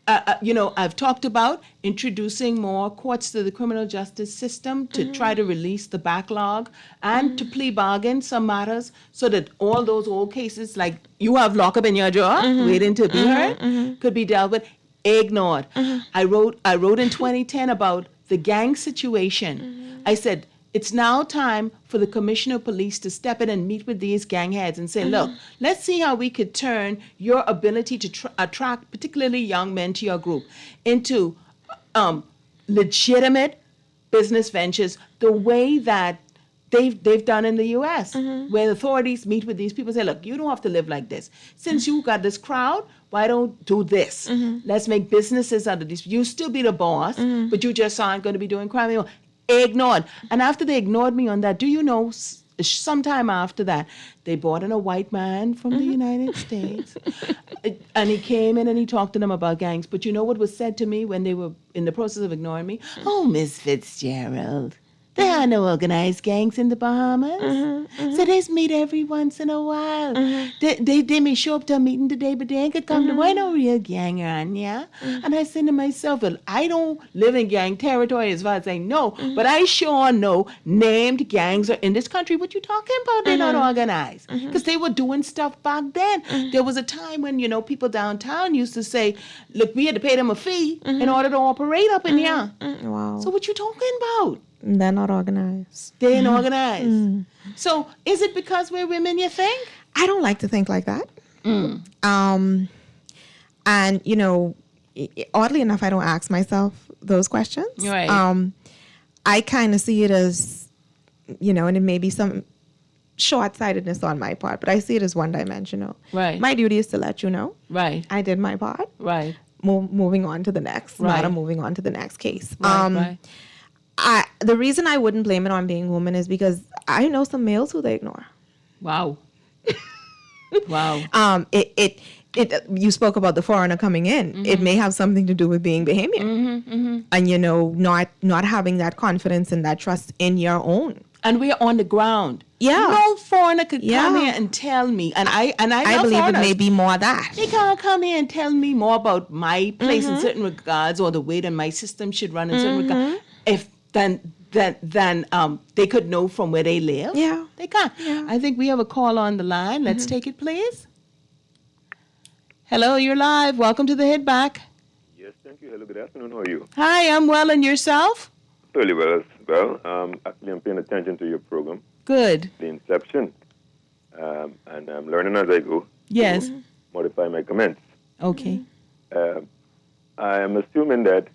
I've talked about introducing more courts to the criminal justice system to try to release the backlog and to plea bargain some matters so that all those old cases, like you have lockup in your jaw waiting to be heard, could be dealt with. Ignored. I wrote in 2010 about the gang situation. I said, it's now time for the commissioner of police to step in and meet with these gang heads and say, look, let's see how we could turn your ability to attract particularly young men to your group into legitimate business ventures the way that they've done in the U.S., where authorities meet with these people and say, look, you don't have to live like this. Since you got this crowd, why don't do this? Let's make businesses out of this. You still be the boss, but you just aren't going to be doing crime anymore. Ignored. And after they ignored me on that, do you know, sometime after that, they brought in a white man from the United States, and he came in and he talked to them about gangs. But you know what was said to me when they were in the process of ignoring me? Oh, Miss Fitzgerald, There are no organized gangs in the Bahamas. So they just meet every once in a while. They may show up to a meeting today, but they ain't gonna come to where no real gang on, yeah? And I said to myself, well, I don't live in gang territory as far as I know, but I sure know named gangs are in this country. What you talking about? They're not organized. Because they were doing stuff back then. There was a time when, people downtown used to say, look, we had to pay them a fee in order to operate up in here. Wow. So what you talking about? They're not organized. They ain't organized. So is it because we're women, you think? I don't like to think like that. And, oddly enough, I don't ask myself those questions. Right. I kind of see it as, and it may be some short-sightedness on my part, but I see it as one-dimensional. Right. My duty is to let you know. Right. I did my part. Right. Moving on to the next. Right. Not moving on to the next case. Right. The reason I wouldn't blame it on being woman is because I know some males who they ignore. Wow. Wow. You spoke about the foreigner coming in. It may have something to do with being Bahamian. And, not having that confidence and that trust in your own. And we're on the ground. Yeah. No foreigner could come here and tell me. And I believe foreigners. it may be more that. They can't come here and tell me more about my place in certain regards or the way that my system should run in certain regards. If then they could know from where they live. Yeah. They can't. Yeah. I think we have a call on the line. Let's take it, please. Hello, you're live. Welcome to the Hit Back. Yes, thank you. Hello, good afternoon. How are you? Hi, I'm well, and yourself? Fairly well as well. Actually, I'm paying attention to your program. Good. The inception. And I'm learning as I go. Yes. To modify my comments. Okay. I am assuming that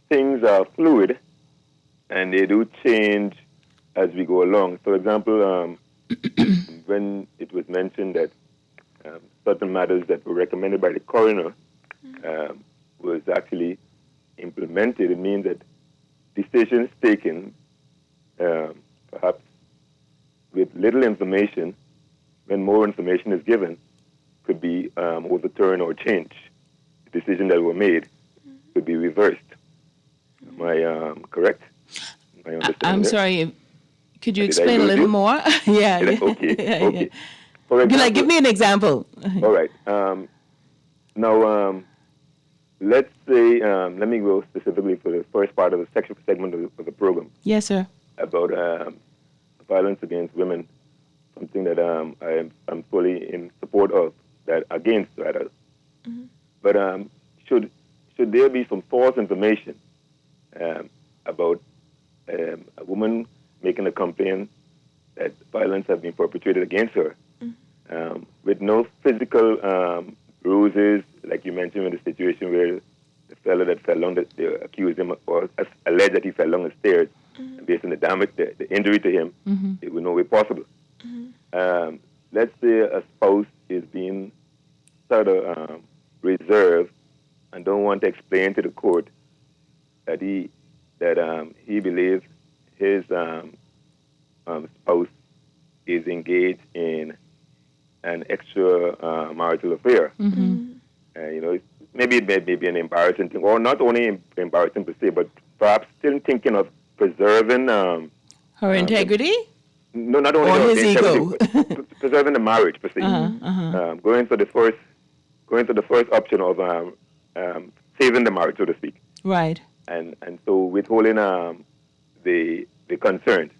things are fluid and they do change as we go along. For example, when it was mentioned that certain matters that were recommended by the coroner was actually implemented, it means that decisions taken perhaps with little information, when more information is given, could be overturned or changed. The decisions that were made could be reversed. Am I correct? I'm sorry. Could you explain a little more? Yeah. Okay. For example, give me an example. All right. Now, let's say, let me go specifically for the first part of the sexual segment of the program. Yes, sir. About violence against women, something that I'm fully in support of, that against rather. But should there be some false information about a woman making a complaint that violence has been perpetrated against her, with no physical bruises, like you mentioned in the situation where the fellow that fell down, they accused him or alleged that he fell down the stairs, and based on the damage, the injury to him, it was no way possible. Let's say a spouse is being sort of reserved and don't want to explain to the court that he believes his spouse is engaged in an extra marital affair. Maybe it may be an embarrassing thing, or not only embarrassing per se, but perhaps still thinking of preserving her integrity. No, not only or her his ego. Preserving the marriage per se. Going for the first option of saving the marriage, so to speak. Right. And so withholding the concern.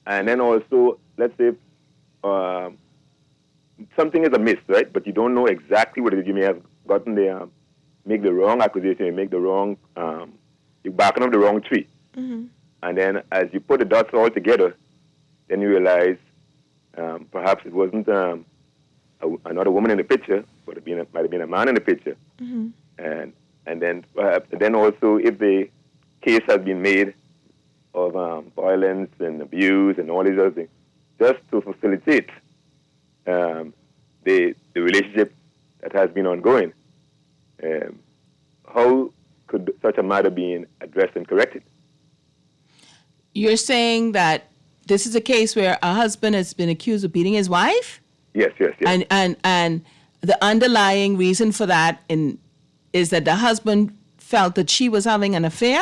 And then also, let's say something is amiss, right? But you don't know exactly what it is. You may have gotten make the wrong accusation, you make the wrong, you're barking up the wrong tree. And then as you put the dots all together, then you realize perhaps it wasn't another woman in the picture, but it might have been a man in the picture. And then perhaps, then also if the case has been made of violence and abuse and all these other things, just to facilitate the relationship that has been ongoing, how could such a matter be addressed and corrected? You're saying that this is a case where a husband has been accused of beating his wife? Yes. And the underlying reason for that is that the husband felt that she was having an affair?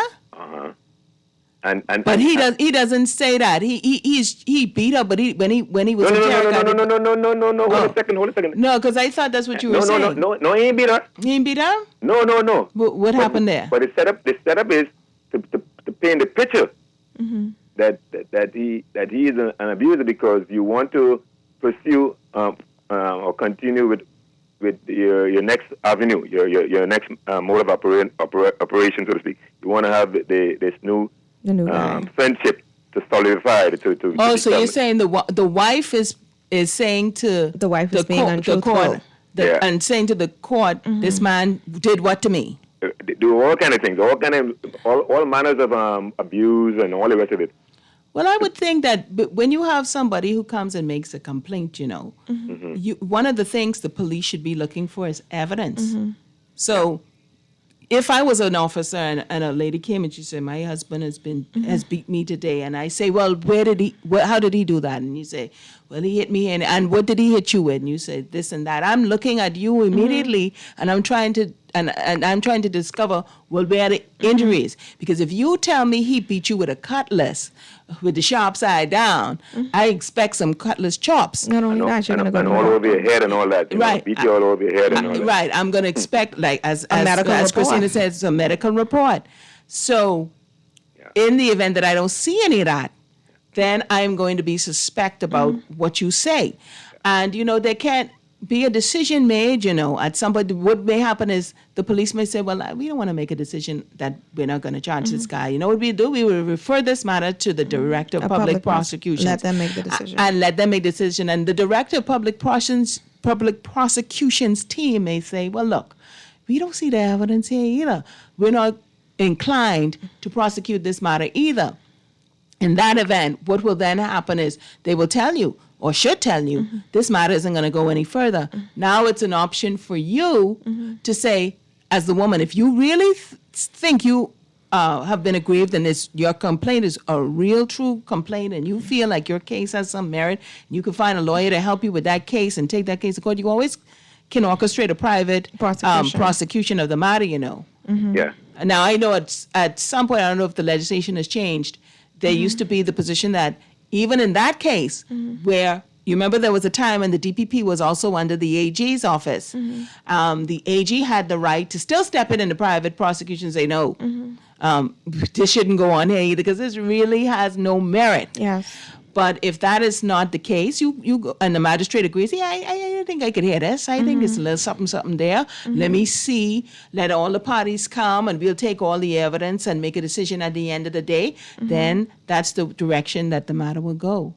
But he doesn't say that. He beat her, but when he was interrogated. No. Hold a second. No, because I thought that's what you were saying. No, he ain't beat her. He ain't beat her? No. What happened there? But the setup is to paint the picture that he is an abuser because you want to pursue or continue with your next avenue, your next mode of operation, so to speak. You want to have this new friendship to solidify. So you're saying the wife is saying to the wife is being court, and saying to the court, this man did what to me? Do all kind of things, all manners of abuse and all the rest of it. Well, I would think that when you have somebody who comes and makes a complaint, one of the things the police should be looking for is evidence. So if I was an officer and a lady came and she said, my husband has beat me today, and I say, well, how did he do that? And you say, well, he hit me, and what did he hit you with? And you say this and that. I'm looking at you immediately, and I'm trying to discover, well, where are the injuries? Because if you tell me he beat you with a cutlass, with the sharp side down, I expect some cutlass chops. Not only that, you're going to go and all over your head and all that. Right. Beat you all over your head and all that. Right. I'm going to expect, like, as Christina says, a medical report. So in the event that I don't see any of that, then I'm going to be suspect about what you say. And, there can't be a decision made, at somebody. What may happen is the police may say, well, we don't want to make a decision that we're not going to charge this guy. You know what we do? We will refer this matter to the Director of Public Prosecution. Let them make the decision. And let them make the decision. And the Director of Public Prosecution's team may say, well, look, we don't see the evidence here either. We're not inclined to prosecute this matter either. In that event, what will then happen is they will tell you, or should tell you, this matter isn't going to go any further. Now it's an option for you to say, as the woman, if you really think you have been aggrieved and your complaint is a real, true complaint, and you feel like your case has some merit, you can find a lawyer to help you with that case and take that case to court. You always can orchestrate a private prosecution of the matter, Yeah. Now, I know at some point, I don't know if the legislation has changed, there used to be the position that even in that case, where you remember there was a time when the DPP was also under the AG's office, the AG had the right to still step in the private prosecution and say, no, this shouldn't go on here either because this really has no merit. Yes. But if that is not the case, you go, and the magistrate agrees, I think I could hear this. I think it's a little something there. Let me see. Let all the parties come, and we'll take all the evidence and make a decision at the end of the day. Then that's the direction that the matter will go.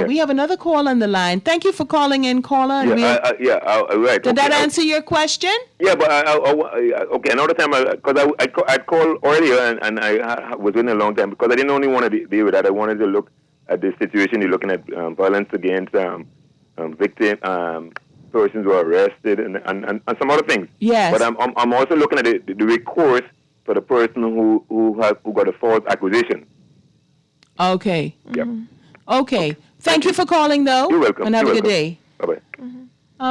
We have another call on the line. Thank you for calling in, caller. Right. Did that answer your question? Yeah, but okay. Another time, because I called earlier and I was waiting a long time because I didn't only want to deal with that. I wanted to look at the situation. You're looking at violence against victim persons who are arrested and some other things. Yes. But I'm also looking at the recourse for the person who got a false accusation. Okay. Yep. Okay. Thank you for calling, though. You're welcome. And have a good day. Bye-bye.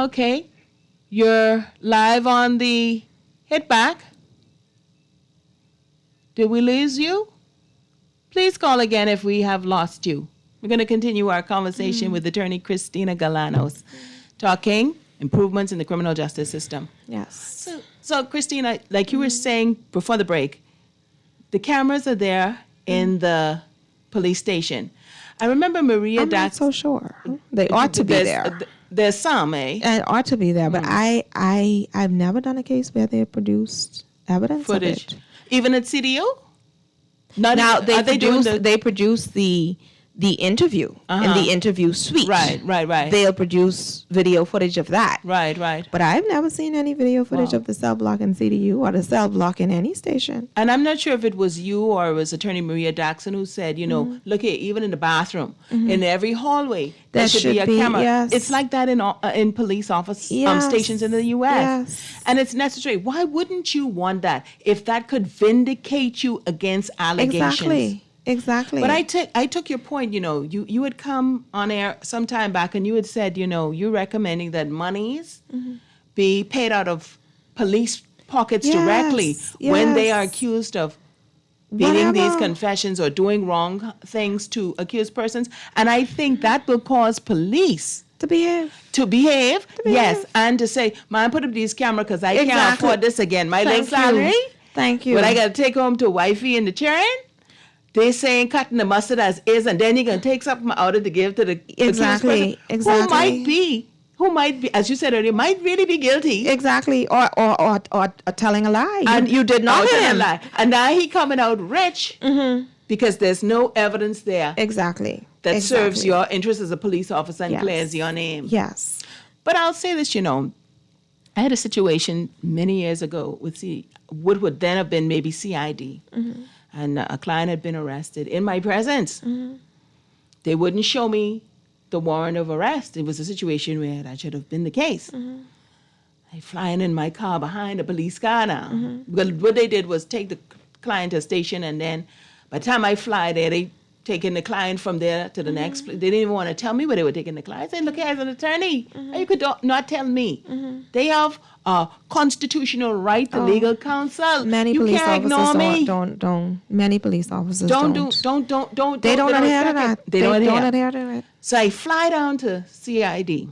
Okay. You're live on the Hit Back. Did we lose you? Please call again if we have lost you. We're going to continue our conversation with attorney Christina Galanos, talking improvements in the criminal justice system. Yes. So Christina, like you were saying before the break, the cameras are there in the police station. I remember Maria I'm not so sure. They ought to be there. There's some, eh? It ought to be there, but I've never done a case where they produced evidence footage. of it. Even at CDU? Now they produce the interview in the interview suite. Right. They'll produce video footage of that. Right. But I've never seen any video footage of the cell block in CDU or the cell block in any station. And I'm not sure if it was you or it was Attorney Maria Daxon who said, look here, even in the bathroom, in every hallway, there should be a camera. Yes. It's like that in police office stations in the U.S. Yes. And it's necessary. Why wouldn't you want that if that could vindicate you against allegations? Exactly. But I took your point, you had come on air some time back and you had said, you're recommending that monies be paid out of police pockets directly when they are accused of feeding these Whatever. confessions or doing wrong things to accused persons. And I think that will cause police to behave. Yes, and to say, man, put up these cameras because I can't Exactly. afford this again. My little Thank you. salary. Thank you. But I got to take home to wifey and the children. They saying cutting the mustard as is, and then you're going to take something out of to give to the accused Exactly, person exactly. who might be, as you said earlier, might really be guilty. Exactly, or telling a lie. And You did not or hit telling a him. lie. And now he coming out rich because there's no evidence there. Exactly. That serves Exactly. your interest as a police officer and Yes. clears your name. Yes. But I'll say this, I had a situation many years ago with what would then have been maybe CID. And a client had been arrested in my presence. They wouldn't show me the warrant of arrest. It was a situation where that should have been the case. I flying in my car behind a police car now. Well, what they did was take the client to a station, and then by the time I fly there, they taking the client from there to the next place. They didn't even want to tell me where they were taking the client. I said, look, as an attorney, you could not tell me. They have a constitutional right to legal counsel. Many you police can't officers ignore me. don't. Many police officers Don't. They don't adhere to respect that. it. They don't adhere to it. So I fly down to CID,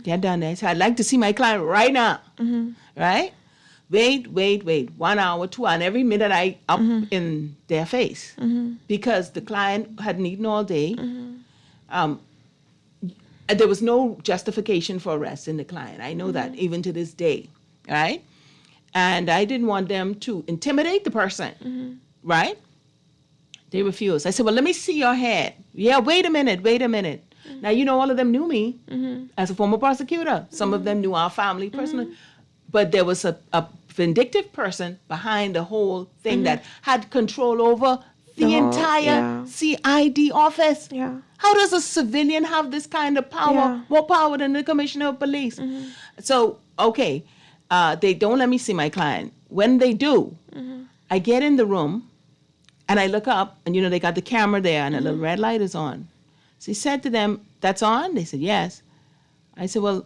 get down there. So I'd like to see my client right now, right? Wait, 1 hour, 2 hours, and every minute I up in their face because the client hadn't eaten all day. There was no justification for arresting the client. I know that even to this day, right? And I didn't want them to intimidate the person, right? They refused. I said, well, let me see your head. Yeah, wait a minute. Now, all of them knew me as a former prosecutor. Some of them knew our family personally. But there was a vindictive person behind the whole thing that had control over the entire CID office. Yeah. How does a civilian have this kind of power, Yeah. more power than the commissioner of police? So, okay, they don't let me see my client. When they do, I get in the room and I look up and, they got the camera there and a little red light is on. So he said to them, that's on? They said, yes. I said, well,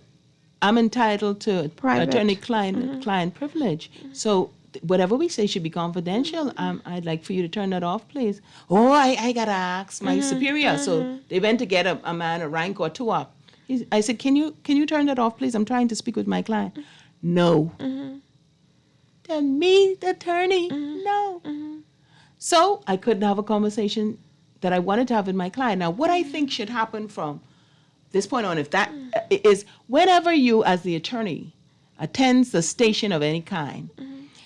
I'm entitled to Private. attorney-client privilege. So whatever we say should be confidential. I'd like for you to turn that off, please. Oh, I got to ask my superior. So they went to get a man a rank or two up. I said, can you turn that off, please? I'm trying to speak with my client. No. Then me, the attorney, no. So I couldn't have a conversation that I wanted to have with my client. Now, what I think should happen from this point on, if that is whenever you, as the attorney, attends the station of any kind,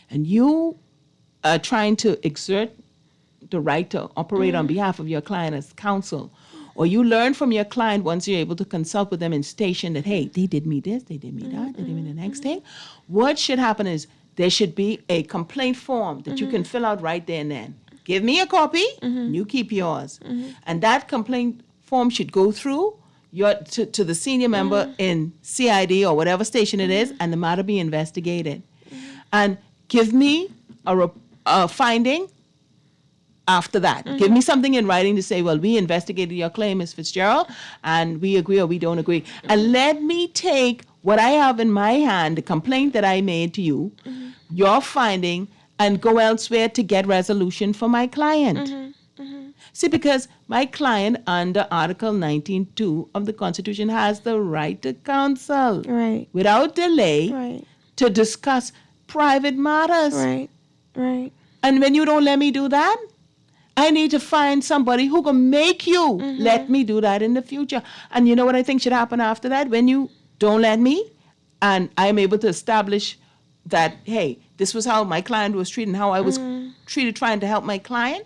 and you are trying to exert the right to operate on behalf of your client as counsel, or you learn from your client once you're able to consult with them in station that, hey, they did me this, they did me that, they did me the next thing. What should happen is there should be a complaint form that you can fill out right there and then. Give me a copy, you keep yours. And that complaint form should go through to the senior member in CID or whatever station it is, and the matter be investigated. And give me a finding after that. Give me something in writing to say, well, we investigated your claim, Ms. Fitzgerald, and we agree or we don't agree. And let me take what I have in my hand, the complaint that I made to you, your finding, and go elsewhere to get resolution for my client. See, because my client under Article 19.2 of the Constitution has the right to counsel without delay to discuss private matters. Right. And when you don't let me do that, I need to find somebody who can make you let me do that in the future. And you know what I think should happen after that? When you don't let me, and I'm able to establish that, hey, this was how my client was treated and how I was treated trying to help my client,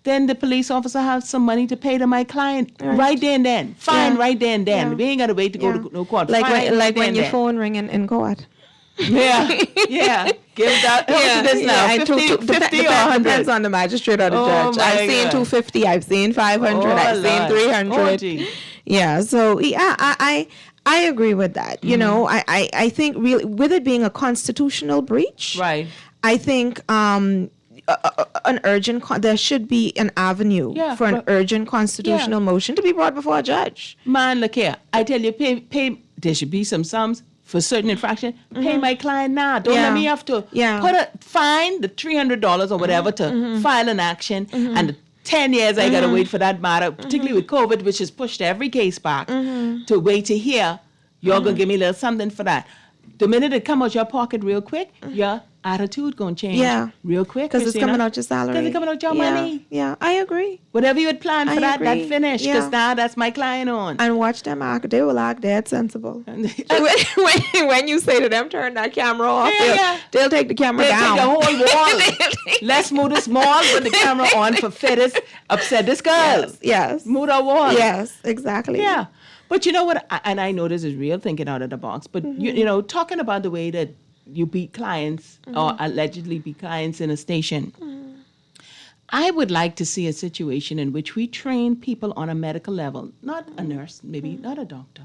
then the police officer has some money to pay to my client right there and then. Fine, right there and then. We ain't got to wait to go to no court. Like Fine, when your phone ring in court. Yeah. Give that. How much it is now? 50 or 100? Depends on the magistrate or the judge. my I've seen God. 250. I've seen 500. I've seen 300. Yeah. So I agree with that. You know, I think really with it being a constitutional breach. Right. I think an urgent there should be an avenue for an urgent constitutional motion to be brought before a judge. Man, look here. I tell you, pay. There should be some sums. for certain infraction, pay my client now. Don't let me have to Yeah. put a fine, the $300 or whatever to file an action, and the 10 years I got to wait for that matter, particularly with COVID, which has pushed every case back, to wait to hear, you're going to give me a little something for that. The minute it come out your pocket real quick, your attitude going to change real quick. Because it's Christina. coming out your salary. Because it's coming out your money. Yeah, I agree. Whatever you had planned for I that agree. finished. Because Yeah. now that's my client on. And watch them act. They will act dead sensible. when you say to them, turn that camera off, they'll take the camera They'll down. take the whole wall. Let's move this mall with the camera on for fitters. Upset this girl. Yes. Move our wall. Yes, exactly. Yeah. But you know what? And I know this is real thinking out of the box. But, you know, talking about the way that you beat clients or allegedly beat clients in a station, I would like to see a situation in which we train people on a medical level, not a nurse, maybe not a doctor.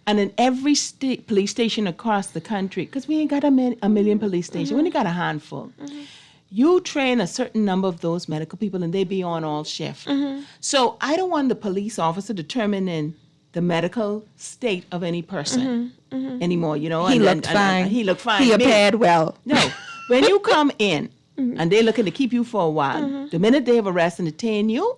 And in every police station across the country, because we ain't got a million police stations, we only got a handful. You train a certain number of those medical people and they be on all shift. So I don't want the police officer determining the medical state of any person anymore, you know. He and looked fine. He looked fine. He to me. appeared well. No, when you come in and they're looking to keep you for a while, the minute they have arrested and detain you,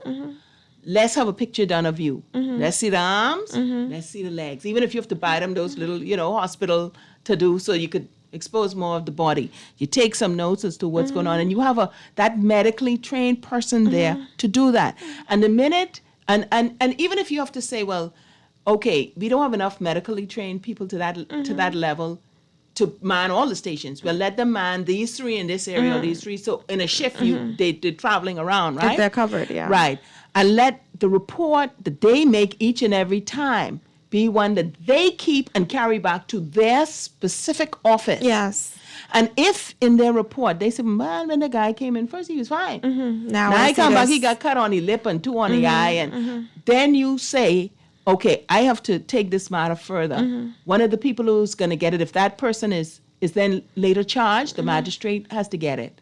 let's have a picture done of you. Let's see the arms, let's see the legs. Even if you have to buy them those little, you know, hospital to do so you could expose more of the body. You take some notes as to what's going on and you have that medically trained person there to do that. And the minute, and even if you have to say, well, okay, we don't have enough medically trained people to that level to man all the stations. Well, let them man these three in this area or these three. So in a shift, they're traveling around, right? If they're covered, yeah. Right. And let the report that they make each and every time be one that they keep and carry back to their specific office. Yes. And if in their report they say, well, when the guy came in first, he was fine. Now I see come back, this. he got cut on the lip and two on the eye. And then you say, okay, I have to take this matter further. One of the people who's going to get it, if that person is then later charged, the magistrate has to get it.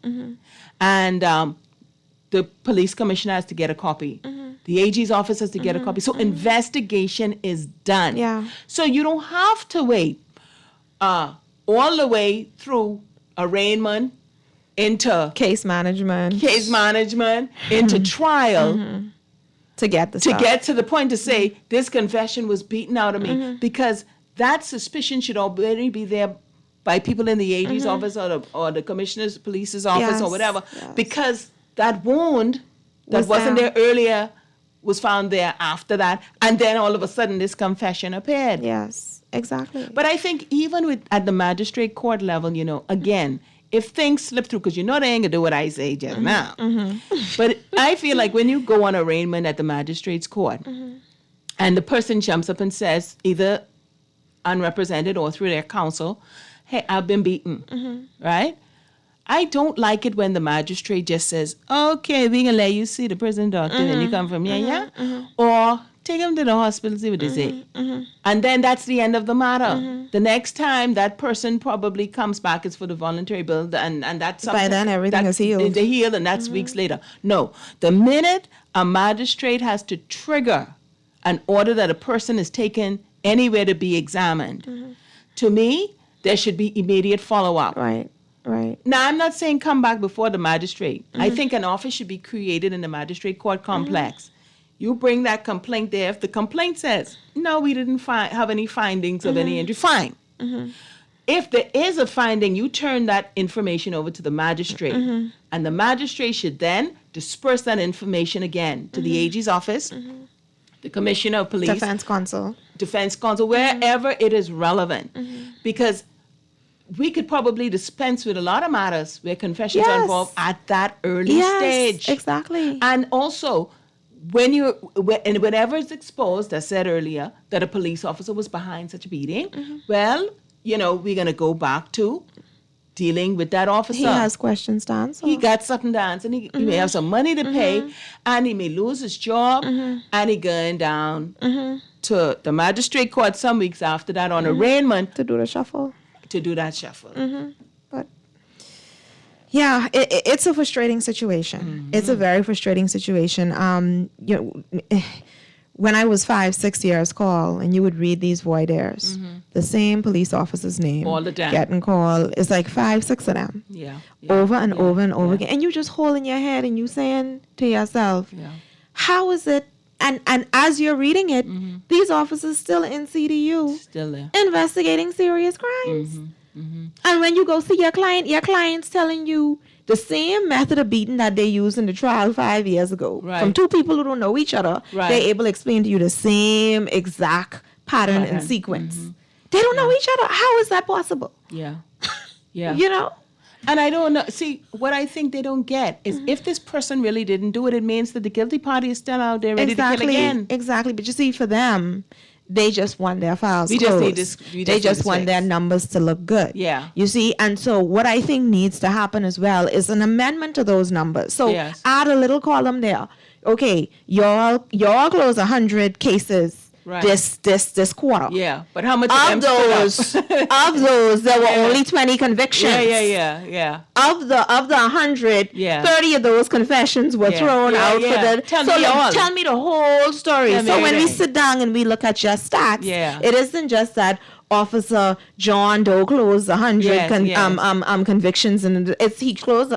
And the police commissioner has to get a copy. The AG's office has to get a copy. So investigation is done. Yeah. So you don't have to wait all the way through arraignment into case management, into trial. To get to the point to say this confession was beaten out of me, because that suspicion should already be there by people in the AG's office or the commissioner's police's office or whatever, because that wound that wasn't there earlier was found there after that, and then all of a sudden this confession appeared. Yes, exactly. But I think even at the magistrate court level, you know, again, if things slip through, because you know they ain't gonna do what I say just now. But I feel like when you go on arraignment at the magistrate's court, and the person jumps up and says, either unrepresented or through their counsel, hey, I've been beaten, right? I don't like it when the magistrate just says, okay, we can let you see the prison doctor when you come from here, or take him to the hospital, see what they say. And then that's the end of the matter. The next time that person probably comes back is for the voluntary bill, and that's something. By then everything is healed. They're healed, and that's weeks later. No, the minute a magistrate has to trigger an order that a person is taken anywhere to be examined, to me, there should be immediate follow-up. Right. Now, I'm not saying come back before the magistrate. I think an office should be created in the magistrate court complex. You bring that complaint there. If the complaint says, no, we didn't have any findings of any injury, fine. If there is a finding, you turn that information over to the magistrate. And the magistrate should then disperse that information again to the AG's office, the commissioner of police, defense counsel, wherever it is relevant. Because we could probably dispense with a lot of matters where confessions are involved at that early stage. Exactly. And also, whenever it's exposed, as said earlier, that a police officer was behind such a beating, well, you know, we're going to go back to dealing with that officer. He has questions to answer. He got something to answer. And he may have some money to pay, and he may lose his job, and he going down to the magistrate court some weeks after that on arraignment. To do the shuffle. But yeah, it's a frustrating situation. It's a very frustrating situation. You know, when I was 5-6 years call, and you would read these voir dires, the same police officer's name All the time. getting called. It's like 5-6 of them. Yeah. Over and over and over again. And you just holding your head and you saying to yourself, how is it? And as you're reading it, these officers still in CDU, Still there. investigating serious crimes. And when you go see your client's telling you the same method of beating that they used in the trial 5 years ago. Right. From two people who don't know each other, Right. they're able to explain to you the same exact pattern and sequence. They don't know each other. How is that possible? Yeah. Yeah. You know? And I don't know. See, what I think they don't get is if this person really didn't do it, it means that the guilty party is still out there ready to kill again. Exactly. But you see, for them, they just want their files We closed. just need this- we They just need just this want their fixed. numbers to look good. Yeah. You see, and so what I think needs to happen as well is an amendment to those numbers. So Yes. add a little column there. Okay, y'all close 100 cases Right. this quarter. Yeah. But how much Of them stood up? those, there were only 20 convictions. Yeah. Of the 100, Yeah. 30 of those confessions were Yeah. thrown Yeah, out yeah. for the. Tell so me all. tell me the whole story. Tell me So when we everything. sit down and we look at your stats, Yeah. it isn't just that Officer John Doe closed 100 Yes, yes. convictions, and he closed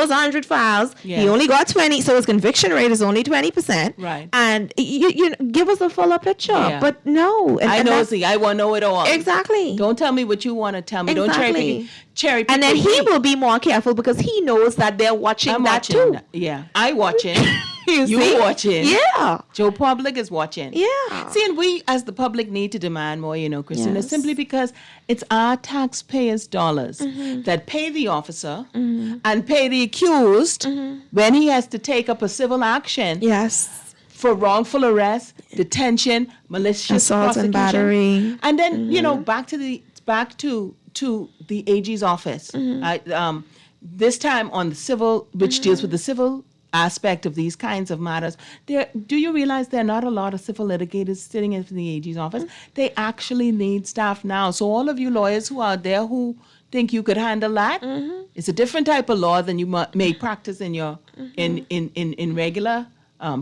100 files. Yes. He only got 20, so his conviction rate is only 20%. Right. And you give us a fuller picture, Yeah. but no. I and know. that's- See, I want to know it all. Exactly. Don't tell me what you want to tell me. Don't Exactly. cherry pick. And then with he me. will be more careful because he knows that they're watching I'm that watching too. that. Yeah, I watching. You You see? watching. Yeah. Joe Public is watching. Yeah. See, and we as the public need to demand more, Christina, Yes. simply because it's our taxpayers' dollars Mm-hmm. that pay the officer and pay the accused when he has to take up a civil action. Yes. For wrongful arrest, detention, malicious Assault and prosecution. battery. And then, back to the AG's office. This time on the civil, which deals with the civil aspect of these kinds of matters. Do you realize there are not a lot of civil litigators sitting in the AG's office? They actually need staff now. So all of you lawyers who are out there who think you could handle that, it's a different type of law than you may practice in your in regular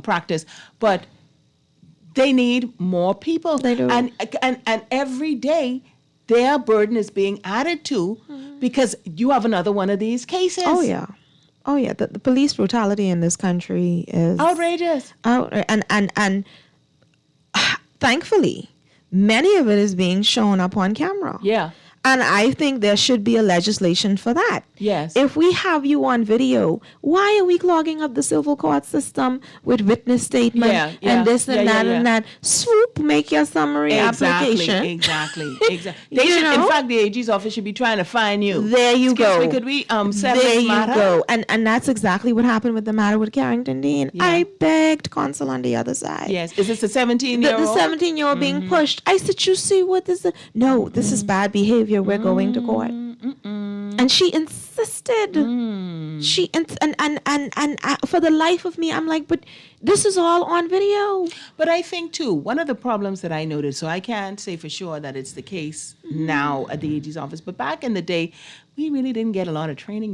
practice, but they need more people. They do. And every day their burden is being added to because you have another one of these cases. Oh yeah. The police brutality in this country is outrageous. And thankfully, many of it is being shown up on camera. Yeah. And I think there should be a legislation for that. Yes. If we have you on video, why are we clogging up the civil court system with witness statement and this and that and that? Swoop, make your summary application. Exactly. They should, in fact, the AG's office should be trying to find you. There you go. Excuse me, could we settle there this you matter? go. And that's exactly what happened with the matter with Carrington Dean. Yeah. I begged counsel on the other side. Yes. Is this a 17-year-old? The 17-year-old being pushed. I said, you see what this is? No, this is bad behavior. We're going to court. And she insisted. She and for the life of me, I'm like, but this is all on video. But I think too, one of the problems that I noticed, so I can't say for sure that it's the case now at the AG's office, but back in the day, we really didn't get a lot of training,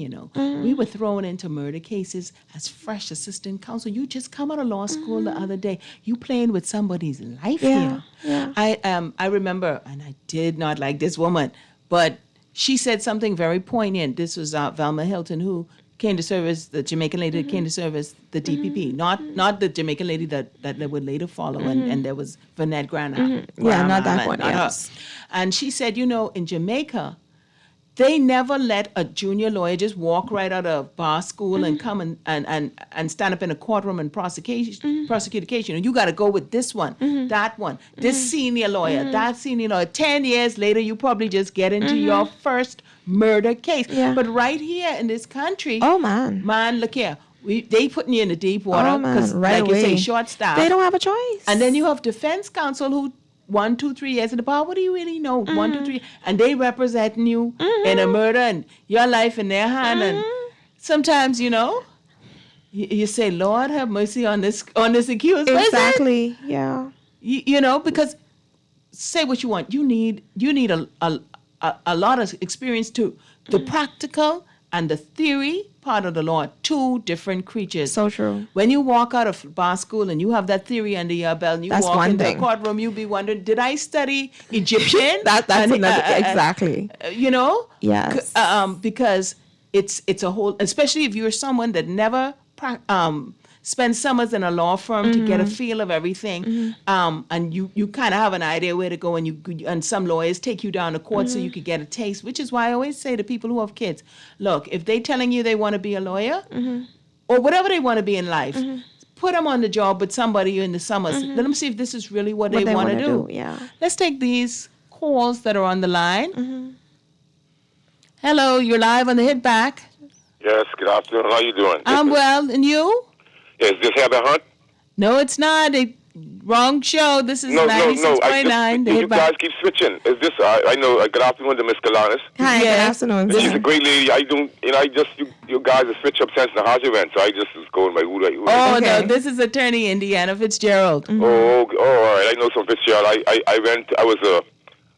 We were thrown into murder cases as fresh assistant counsel. You just come out of law school the other day. You playing with somebody's life here. Yeah. I remember, and I did not like this woman, but she said something very poignant. This was Velma Hilton, who came to service, the Jamaican lady that came to service the DPP, not the Jamaican lady that would later follow, and there was Vanette Graham. Yeah, not that one, not her. yes. And she said, in Jamaica, they never let a junior lawyer just walk right out of bar school and come and stand up in a courtroom and prosecute a case. You got to go with this one, that one, this senior lawyer, that senior lawyer. 10 years later, you probably just get into your first murder case. Yeah. But right here in this country, oh man, look here. They putting you in the deep water because, right like you say, away. short staff. They don't have a choice. And then you have defense counsel who 1, 2, 3 years in the bar. What do you really know? 1, 2, 3, and they representing you in a murder and your life in their hand. And sometimes, you say, "Lord, have mercy on this accused person." Exactly. Yeah. Because say what you want. You need a lot of experience too. The practical and the theory part of the law are two different creatures. So true. When you walk out of bar school and you have that theory under your belt and you That's walk one into thing. the courtroom, you'll be wondering, did I study Egyptian? That's And, another, exactly. You know? Yes. Because it's a whole, especially if you're someone that never spend summers in a law firm to get a feel of everything, and you kind of have an idea where to go, and some lawyers take you down to court so you could get a taste, which is why I always say to people who have kids, look, if they telling you they want to be a lawyer or whatever they want to be in life, put them on the job with somebody in the summers. Let them see if this is really what they want to do. Yeah. Let's take these calls that are on the line. Hello, you're live on the Hit Back. Yes, good afternoon. How you doing? I'm well, and you? Is this Heather Hunt? No, it's not. Wrong show. This is No. 96.9. You guys keep switching. Is this? I know. Good afternoon to Miss Galanis. Hi, good afternoon. She's a great lady. I don't. You guys have switched up since the Hodge event, so I just was going by who. Oh no, this is attorney Indiana Fitzgerald. Oh, all right. I know some Fitzgerald. I was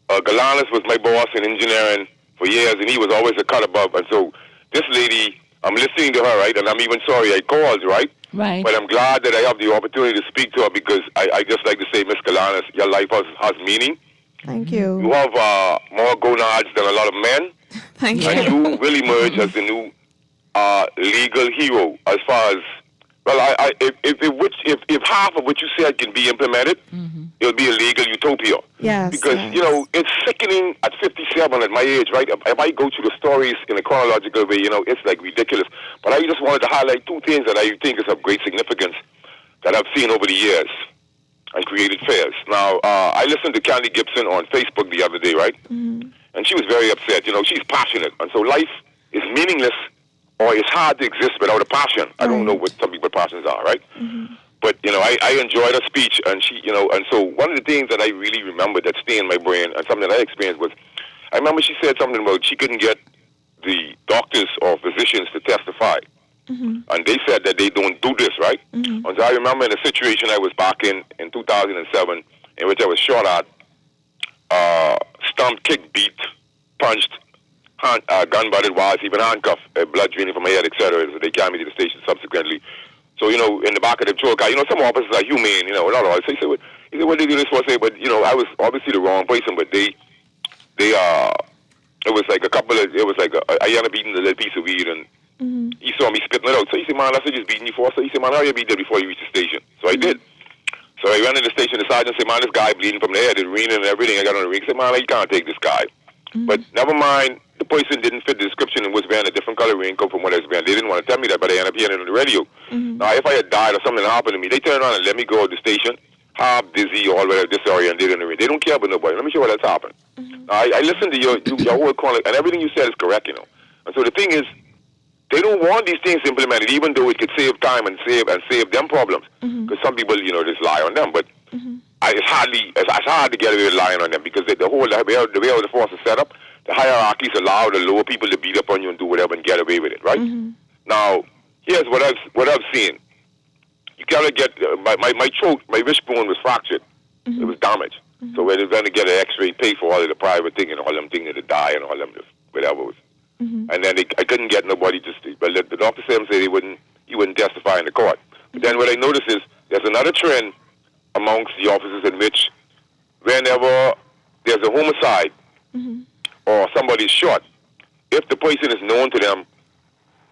Galanis was my boss in engineering for years, and he was always a cut above. And so this lady, I'm listening to her, right? And I'm even sorry I called, right? Right. But I'm glad that I have the opportunity to speak to her because I just like to say, Miss Galanis, your life has meaning. Thank you. You have more gonads than a lot of men. Thank you. And you will emerge as the new legal hero as far as, well, if half of what you said can be implemented, it'll be a legal utopia. Yes. Because, it's sickening at 57 at my age, right? If I go through the stories in a chronological way, it's like ridiculous. But I just wanted to highlight two things that I think is of great significance that I've seen over the years and created fairs. Now, I listened to Candy Gibson on Facebook the other day, right? And she was very upset. She's passionate. And so life is meaningless or it's hard to exist without a passion. I don't know what some people's passions are, right? But, I enjoyed her speech, and she, and so one of the things that I really remember that stayed in my brain and something that I experienced was, I remember she said something about she couldn't get the doctors or physicians to testify. And they said that they don't do this, right? And so I remember in a situation I was back in 2007 in which I was shot at, stumped, kicked, beat, punched, gun-butted while I was even handcuffed, blood draining from my head, etc. So they carried me to the station subsequently. So, in the back of the truck, some officers are humane, not all. So he said, what did they do this for? But, I was obviously the wrong person, but it was like I ended up eating a little piece of weed, and he saw me spitting it out. So he said, man, that's what just beating you for. So he said, man, how you beat that before you reach the station? So I did. So I ran to the station, the sergeant said, man, this guy bleeding from the head, it's raining and everything. I got on the ring. I said, man, you can't take this guy. But never mind, the person didn't fit the description and was wearing a different color raincoat from what I was wearing. They didn't want to tell me that, but I ended up hearing it on the radio. Now, if I had died or something happened to me, they turned around and let me go to the station, half dizzy or whatever, disoriented in the ring. They don't care about nobody. Let me show you what else happened. Now, I listened to your whole call, and everything you said is correct, And so the thing is, they don't want these things implemented, even though it could save time and save them problems. Because some people, just lie on them, but it's hard to get away with lying on them because the way the force is set up, the hierarchies allow the lower people to beat up on you and do whatever and get away with it, right? Now, here's what I've seen. You gotta get my throat, my wishbone was fractured. It was damaged. So we're going to get an X-ray, pay for all of the private thing and all them things to die and all them whatever was. And then I couldn't get nobody to speak. But the doctor said he wouldn't testify in the court. But then what I noticed is there's another trend amongst the officers in which whenever there's a homicide or somebody's shot, if the person is known to them,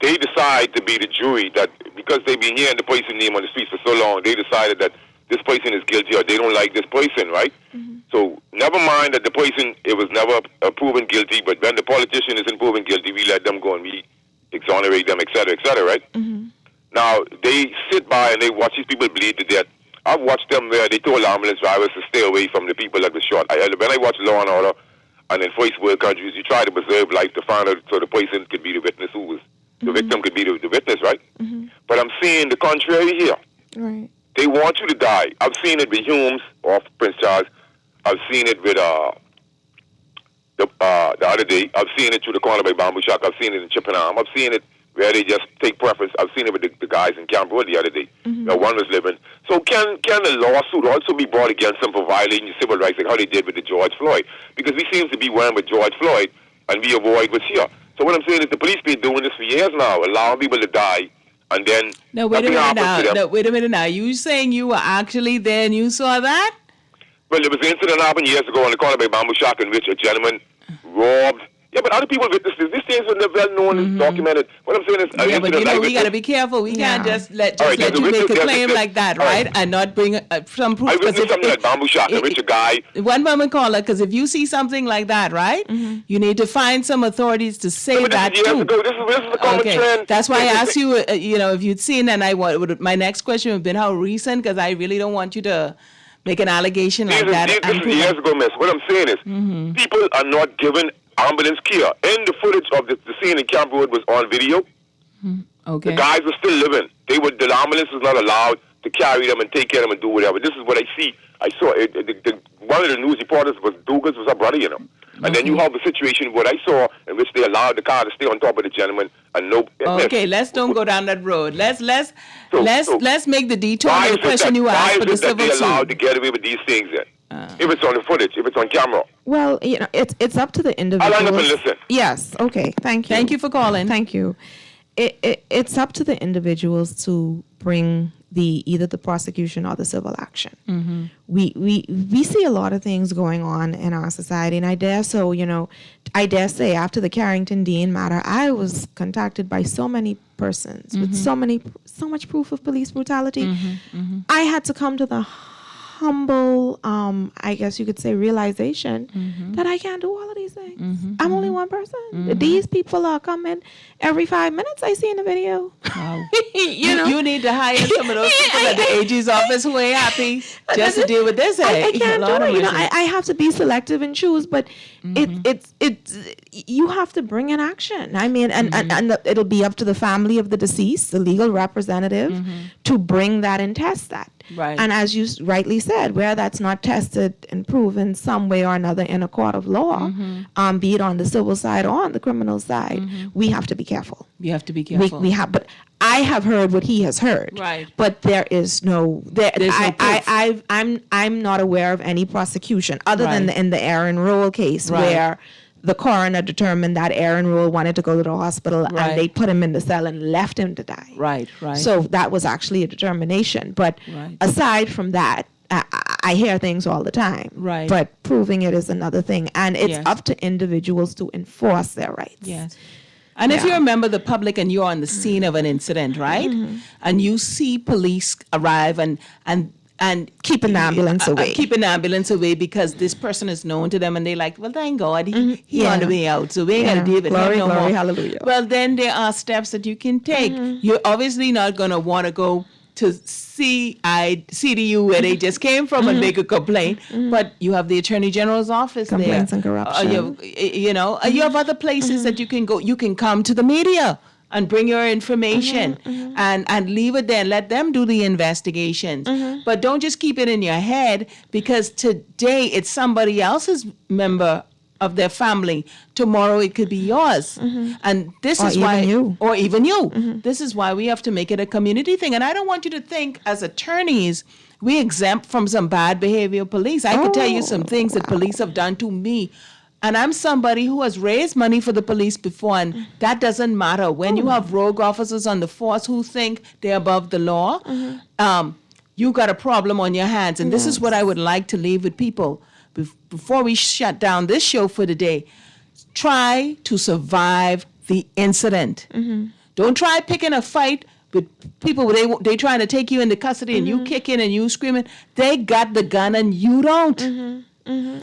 they decide to be the jury that because they've been hearing the person's name on the streets for so long, they decided that this person is guilty or they don't like this person, right? So never mind that the person, it was never proven guilty, but when the politician isn't proven guilty, we let them go and we exonerate them, et cetera, right? Now, they sit by and they watch these people bleed to death. I've watched them where they told ambulance drivers to stay away from the people that were shot. When I watch Law and Order, and in first world countries, you try to preserve life to find out so the person could be the witness who was, the victim could be the witness, right? But I'm seeing the contrary here. Right. They want you to die. I've seen it with Humes off Prince Charles. I've seen it with the other day. I've seen it through the corner by Bamboo Shack. I've seen it in Chippenham. I've seen it where they just take preference. I've seen it with the guys in Camp Road the other day. One was living. So can a lawsuit also be brought against them for violating your civil rights like how they did with the George Floyd? Because we seem to be wearing with George Floyd and we avoid what's here. So what I'm saying is the police been doing this for years now, allowing people to die, and then No, wait a nothing minute happens now. to them. No, wait a minute now. You saying you were actually there and you saw that? Well, there was an incident happened years ago on the corner by Bamboo Shack in which a gentleman robbed. Yeah, but other people witnessed this. This thing is well known and documented. What I'm saying is, Yeah, but you know, we got to be careful. We can't just let All right, you there's a make a witness- claim like that, all right? right. And not bring some proof. I 'Cause witnessed if- something like Bamboo Shack in which a guy. One moment, caller, because if you see something like that, right, you need to find some authorities to say that Years too. ago, this is the common trend. That's why I This is asked you, you know, if you'd seen, and my next question would have been how recent, because I really don't want you to make an allegation like that. This is years ago, miss. What I'm saying is, people are not given ambulance care. And the footage of the scene in Camp Road was on video. Okay. The guys were still living. The ambulance was not allowed to carry them and take care of them and do whatever. This is what I see. I saw it. One of the news reporters was Douglas, was a brother, you know. And then you have a situation what I saw in which they allowed the car to stay on top of the gentleman and no. Okay, let's don't go down that road. Let's make the detour Why on is the question you why asked is for the it that civil they allowed suit. to get away with these things then? If it's on the footage, if it's on camera. Well, you know, it's up to the I'll individual. line up and listen. Yes. Okay. Thank you. Thank you for calling. Thank you. It's up to the individuals to bring either the prosecution or the civil action. Mm-hmm. We see a lot of things going on in our society, and I dare say after the Carrington Dean matter, I was contacted by so many persons with so much proof of police brutality. I had to come to the humble, I guess you could say, realization that I can't do all of these things. I'm only one person. These people are coming every 5 minutes. I see in the video. Wow. you know, you need to hire some of those people at the AG's office who ain't happy just to deal with this. I can't do it. You know, mercy. I have to be selective and choose, but it's you have to bring an action. I mean, and it'll be up to the family of the deceased, the legal representative, to bring that and test that. Right. And as you rightly said, where that's not tested and proven some way or another in a court of law, be it on the civil side or on the criminal side, we have to be careful. You have to be careful. We have, but I have heard what he has heard. Right. But there is no. There's no proof. I'm not aware of any prosecution other than in the Aaron Rule case where the coroner determined that Aaron Rule wanted to go to the hospital and they put him in the cell and left him to die. Right. So that was actually a determination. But aside from that, I hear things all the time. Right. But proving it is another thing. And it's up to individuals to enforce their rights. Yes. And if you remember the public and you're on the scene of an incident, right? And you see police arrive and keep an ambulance away. Keep an ambulance away because this person is known to them and they're like, well, thank God, he on the way out. So we ain't got to deal with him no more. Hallelujah. Well, then there are steps that you can take. You're obviously not going to want to go to CDU where they just came from and make a complaint, but you have the Attorney General's office Complaints there. and corruption. You have other places that you can go. You can come to the media and bring your information and leave it there and let them do the investigations. But don't just keep it in your head because today it's somebody else's member of their family. Tomorrow it could be yours. And this is why or even you. This is why we have to make it a community thing. And I don't want you to think as attorneys we exempt from some bad behavior of police. I could tell you some things that police have done to me. And I'm somebody who has raised money for the police before, and that doesn't matter. When you have rogue officers on the force who think they're above the law, you got a problem on your hands. And this is what I would like to leave with people before we shut down this show for today. Try to survive the incident. Don't try picking a fight with people. They trying to take you into custody and you kicking and you screaming. They got the gun and you don't.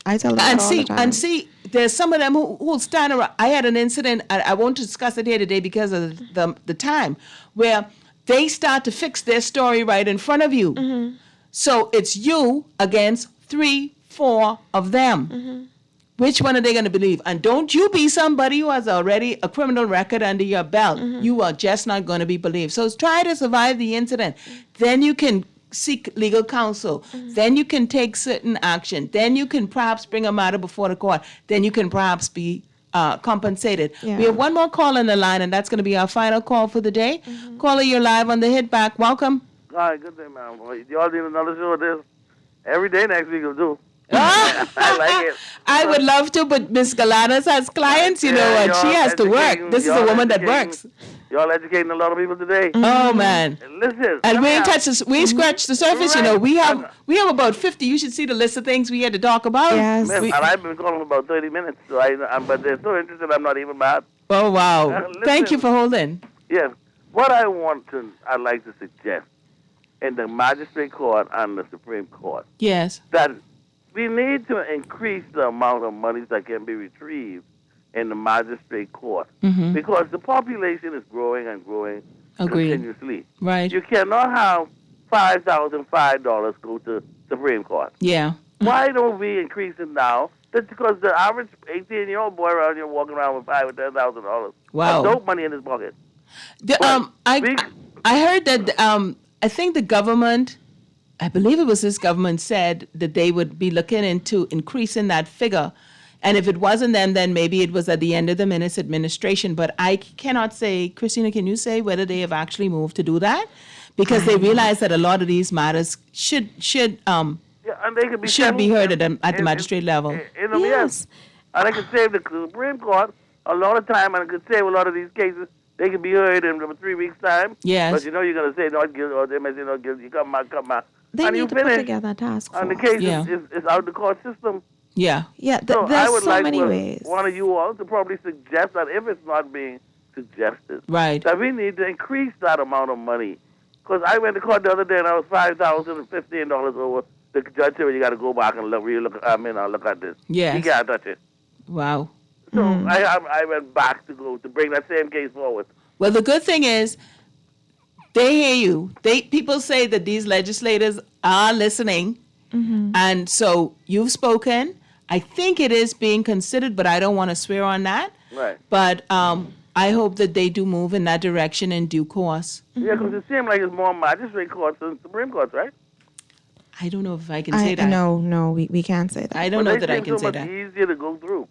I tell them that all the time. And see, there's some of them who'll stand around. I had an incident, I won't discuss it here today because of the time, where they start to fix their story right in front of you. So it's you against 3-4 of them. Which one are they going to believe? And don't you be somebody who has already a criminal record under your belt. You are just not going to be believed. So try to survive the incident. Then you can seek legal counsel. Then you can take certain action. Then you can perhaps bring a matter before the court. Then you can perhaps be compensated. We have one more call on the line, and that's going to be our final call for the day. Caller, you're live on the Hit Back. Welcome. Hi, good day, man. Y'all need another show of this? Every day next week will do. I like it. I would love to, but Miss Galanas has clients, you know, and she has to work. This is a woman that works. Y'all educating a lot of people today. Oh man! Listen, and we ain't touched this. We ain't scratched the surface. Right. You know, we have about 50. You should see the list of things we had to talk about. Yes. And I've been calling for about 30 minutes, so but they're so interested. I'm not even mad. Oh wow! Thank you for holding. Yes. What I'd like to suggest in the magistrate court and the Supreme Court. Yes. That we need to increase the amount of money that can be retrieved in the magistrate court because the population is growing and growing continuously. Right. You cannot have $5,005 go to Supreme Court. Yeah. Why don't we increase it now? That's because the average 18-year-old boy around here walking around with $5,000 or $10,000. Wow. Dope money in his pocket. I heard that I think the government, I believe it was this government, said that they would be looking into increasing that figure. And if it wasn't them, then maybe it was at the end of the Menace administration. But I cannot say, Christina, can you say whether they have actually moved to do that? Because they realize that a lot of these matters should and they could be heard at the magistrate level. Yes. And I could save the Supreme Court a lot of time, and I could save a lot of these cases. They can be heard in 3 weeks' time. Yes. But you know you're going to say not guilty, or they may say not guilty. You come back. They and need you to finish, put together a task force. and the case is out of the court system. Yeah. Yeah, So there's I would so like many ways. one of you all to probably suggest that if it's not being suggested, right, that we need to increase that amount of money. Because I went to court the other day and I was $5,015 over. The judge said, you got to go back and look at this. Yes. He can't touch it. Wow. So I went back to bring that same case forward. Well, the good thing is they hear you. People say that these legislators are listening. And so you've spoken. I think it is being considered, but I don't want to swear on that. Right. But I hope that they do move in that direction in due course. Yeah, because it seems like it's more magistrate courts than Supreme Courts, right? I don't know if I can say that. No, we can't say that. I don't know that I can say that. that. It's easier to go through.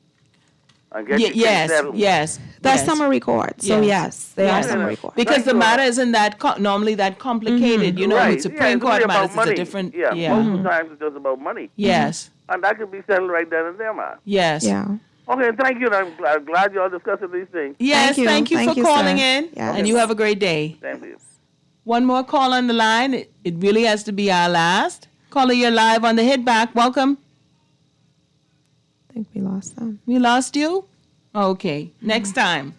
And get Yes. That's summary court. So yes, they are summary court. Because the matter isn't that normally that complicated. You know, right. with Supreme Court matters, it's a different. Yeah, most of the times it's just about money. Yes. And that could be settled right then and there, man. Yes. Yeah. Okay, thank you. I'm glad you all discussing these things. Yes, thank you for calling in. Yes. And you have a great day. Thank you. One more call on the line. It really has to be our last. Caller, you're live on the Hit Back. Welcome. I think we lost them. We lost you? Okay, next time.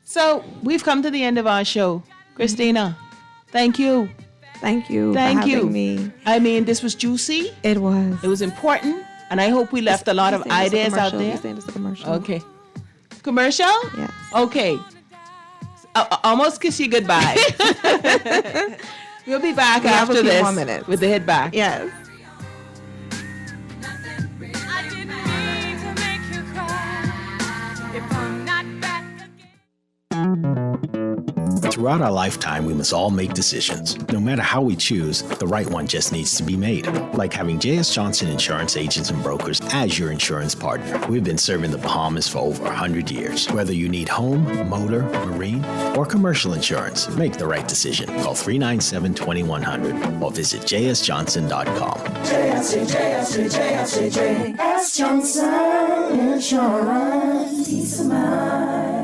So we've come to the end of our show. Christina, thank you. Thank you. Thank for you. having me. I mean, this was juicy. It was. It was important. And I hope we left a lot of ideas out there. It's a commercial. Okay. Commercial? Yes. Okay. Almost kiss you goodbye. We'll be back after have a few this more minutes. with the Hit Back. Yes. Throughout our lifetime, we must all make decisions. No matter how we choose, the right one just needs to be made. Like having J.S. Johnson Insurance Agents and Brokers as your insurance partner. We've been serving the Bahamas for over 100 years. Whether you need home, motor, marine, or commercial insurance, make the right decision. Call 397-2100 or visit jsjohnson.com. J.S. Johnson Insurance. Peace of mind.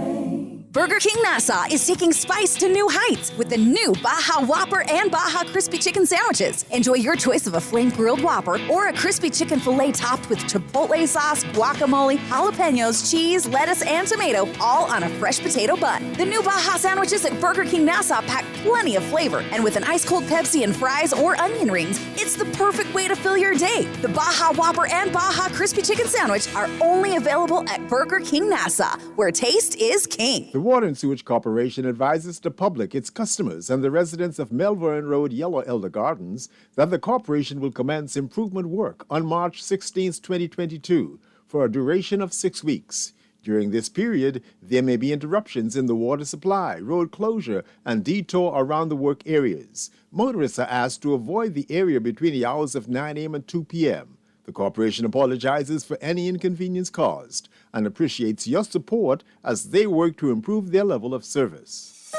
Burger King Nassau is taking spice to new heights with the new Baja Whopper and Baja Crispy Chicken sandwiches. Enjoy your choice of a flame-grilled Whopper or a crispy chicken filet topped with chipotle sauce, guacamole, jalapenos, cheese, lettuce, and tomato, all on a fresh potato bun. The new Baja sandwiches at Burger King Nassau pack plenty of flavor, and with an ice-cold Pepsi and fries or onion rings, it's the perfect way to fill your day. The Baja Whopper and Baja Crispy Chicken sandwich are only available at Burger King Nassau, where taste is king. The Water and Sewage Corporation advises the public, its customers, and the residents of Melbourne Road, Yellow Elder Gardens that the corporation will commence improvement work on March 16, 2022, for a duration of 6 weeks. During this period, there may be interruptions in the water supply, road closure, and detour around the work areas. Motorists are asked to avoid the area between the hours of 9 a.m. and 2 p.m. The corporation apologizes for any inconvenience caused and appreciates your support as they work to improve their level of service.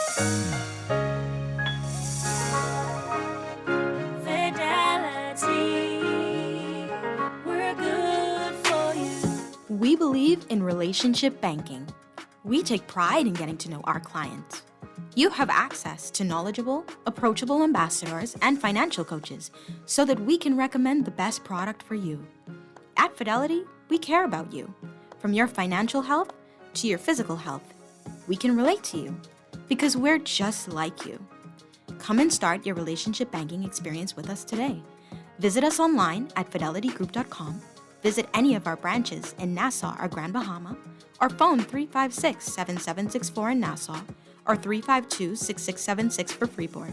Fidelity. We believe in relationship banking. We take pride in getting to know our clients. You have access to knowledgeable, approachable ambassadors and financial coaches so that we can recommend the best product for you. At Fidelity, we care about you. From your financial health to your physical health, we can relate to you because we're just like you. Come and start your relationship banking experience with us today. Visit us online at fidelitygroup.com. Visit any of our branches in Nassau or Grand Bahama, or phone 356-7764 in Nassau or 352-6676 for Freeport.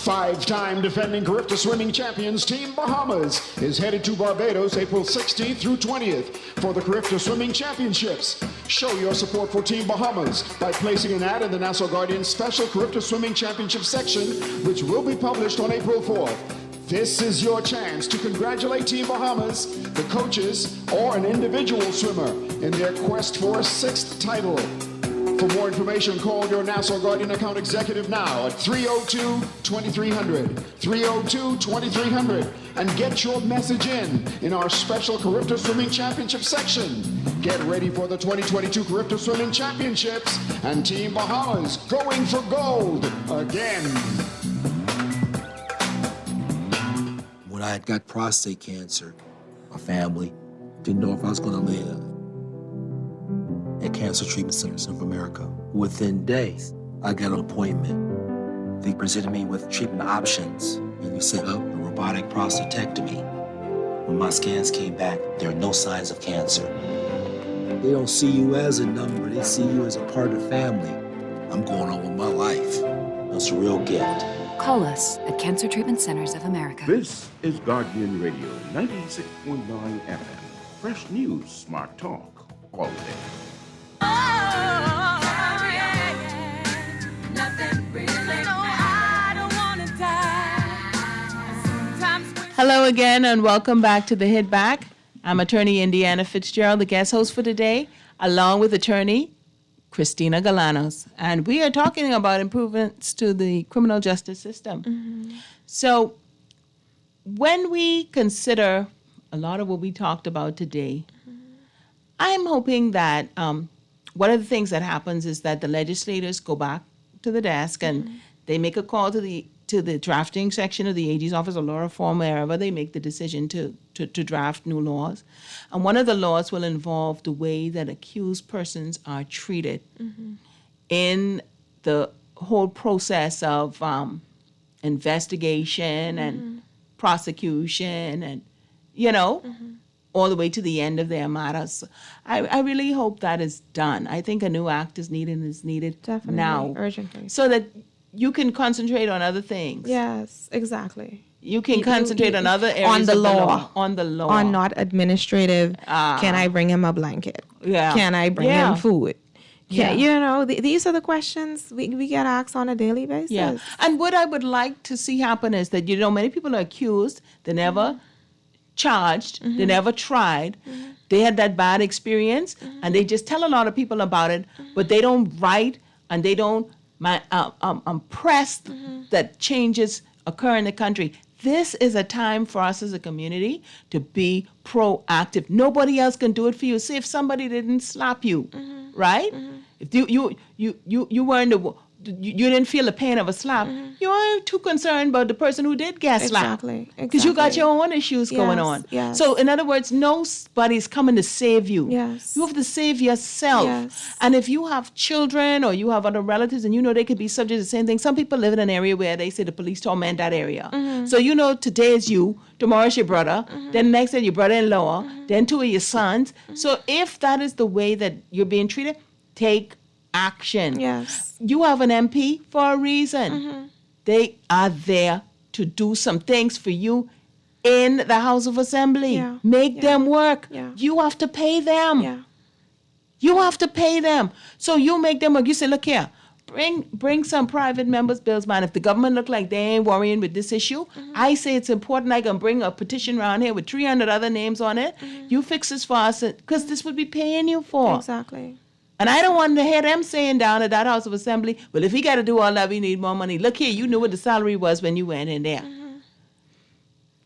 Five-time defending Carifta Swimming Champions Team Bahamas is headed to Barbados April 16th through 20th for the Carifta Swimming Championships. Show your support for Team Bahamas by placing an ad in the Nassau Guardian special Carifta Swimming Championship section, which will be published on April 4th. This is your chance to congratulate Team Bahamas, the coaches, or an individual swimmer in their quest for a sixth title. For more information, call your Nassau Guardian account executive now at 302-2300, 302-2300, and get your message in our special Carifta Swimming Championship section. Get ready for the 2022 Carifta Swimming Championships and Team Bahamas going for gold again. When I had got prostate cancer, my family didn't know if I was going to live. At Cancer Treatment Centers of America. Within days, I got an appointment. They presented me with treatment options, and we set up a robotic prostatectomy. When my scans came back, there are no signs of cancer. They don't see you as a number, they see you as a part of the family. I'm going on with my life. It's a real gift. Call us at Cancer Treatment Centers of America. This is Guardian Radio 96.9 FM. Fresh news, smart talk, all day. Hello again and welcome back to the Hit Back. I'm attorney Indiana Fitzgerald, the guest host for today, along with attorney Christina Galanos. And we are talking about improvements to the criminal justice system. Mm-hmm. So when we consider a lot of what we talked about today, I'm hoping that one of the things that happens is that the legislators go back to the desk and they make a call to the drafting section of the AG's office or law reform, wherever they make the decision to draft new laws. And one of the laws will involve the way that accused persons are treated in the whole process of investigation and prosecution and, all the way to the end of their matters. I really hope that is done. I think a new act is needed Definitely, now. urgently. So that you can concentrate on other things. Yes, exactly. You can concentrate on other areas on the of law. On the law. On not administrative. Can I bring him a blanket? Yeah. Can I bring him food? Yeah. These are the questions we get asked on a daily basis. Yeah. And what I would like to see happen is that, many people are accused, they never charged, they never tried, they had that bad experience, and they just tell a lot of people about it, but they don't write and they don't press that changes occur in the country. This is a time for us as a community to be proactive. Nobody else can do it for you. See, if somebody didn't slap you, right? If you were in the you didn't feel the pain of a slap, you aren't too concerned about the person who did get slapped. Because you got your own issues going on. Yes. So in other words, nobody's coming to save you. Yes. You have to save yourself. Yes. And if you have children or you have other relatives and they could be subject to the same thing, some people live in an area where they say the police torment that area. So today is you, tomorrow is your brother, then next day your brother-in-law, then two of your sons. So if that is the way that you're being treated, take action. Yes. You have an MP for a reason. They are there to do some things for you in the House of Assembly. Make them work. You have to pay them. You have to pay them. So you make them work. You say, look here, bring some private members' bills, man. If the government look like they ain't worrying with this issue, I say it's important. I can bring a petition around here with 300 other names on it. You fix this for us, because this would be paying you for. Exactly. And I don't want to hear them saying down at that House of Assembly, well, if he got to do all that, we need more money. Look here, you knew what the salary was when you went in there.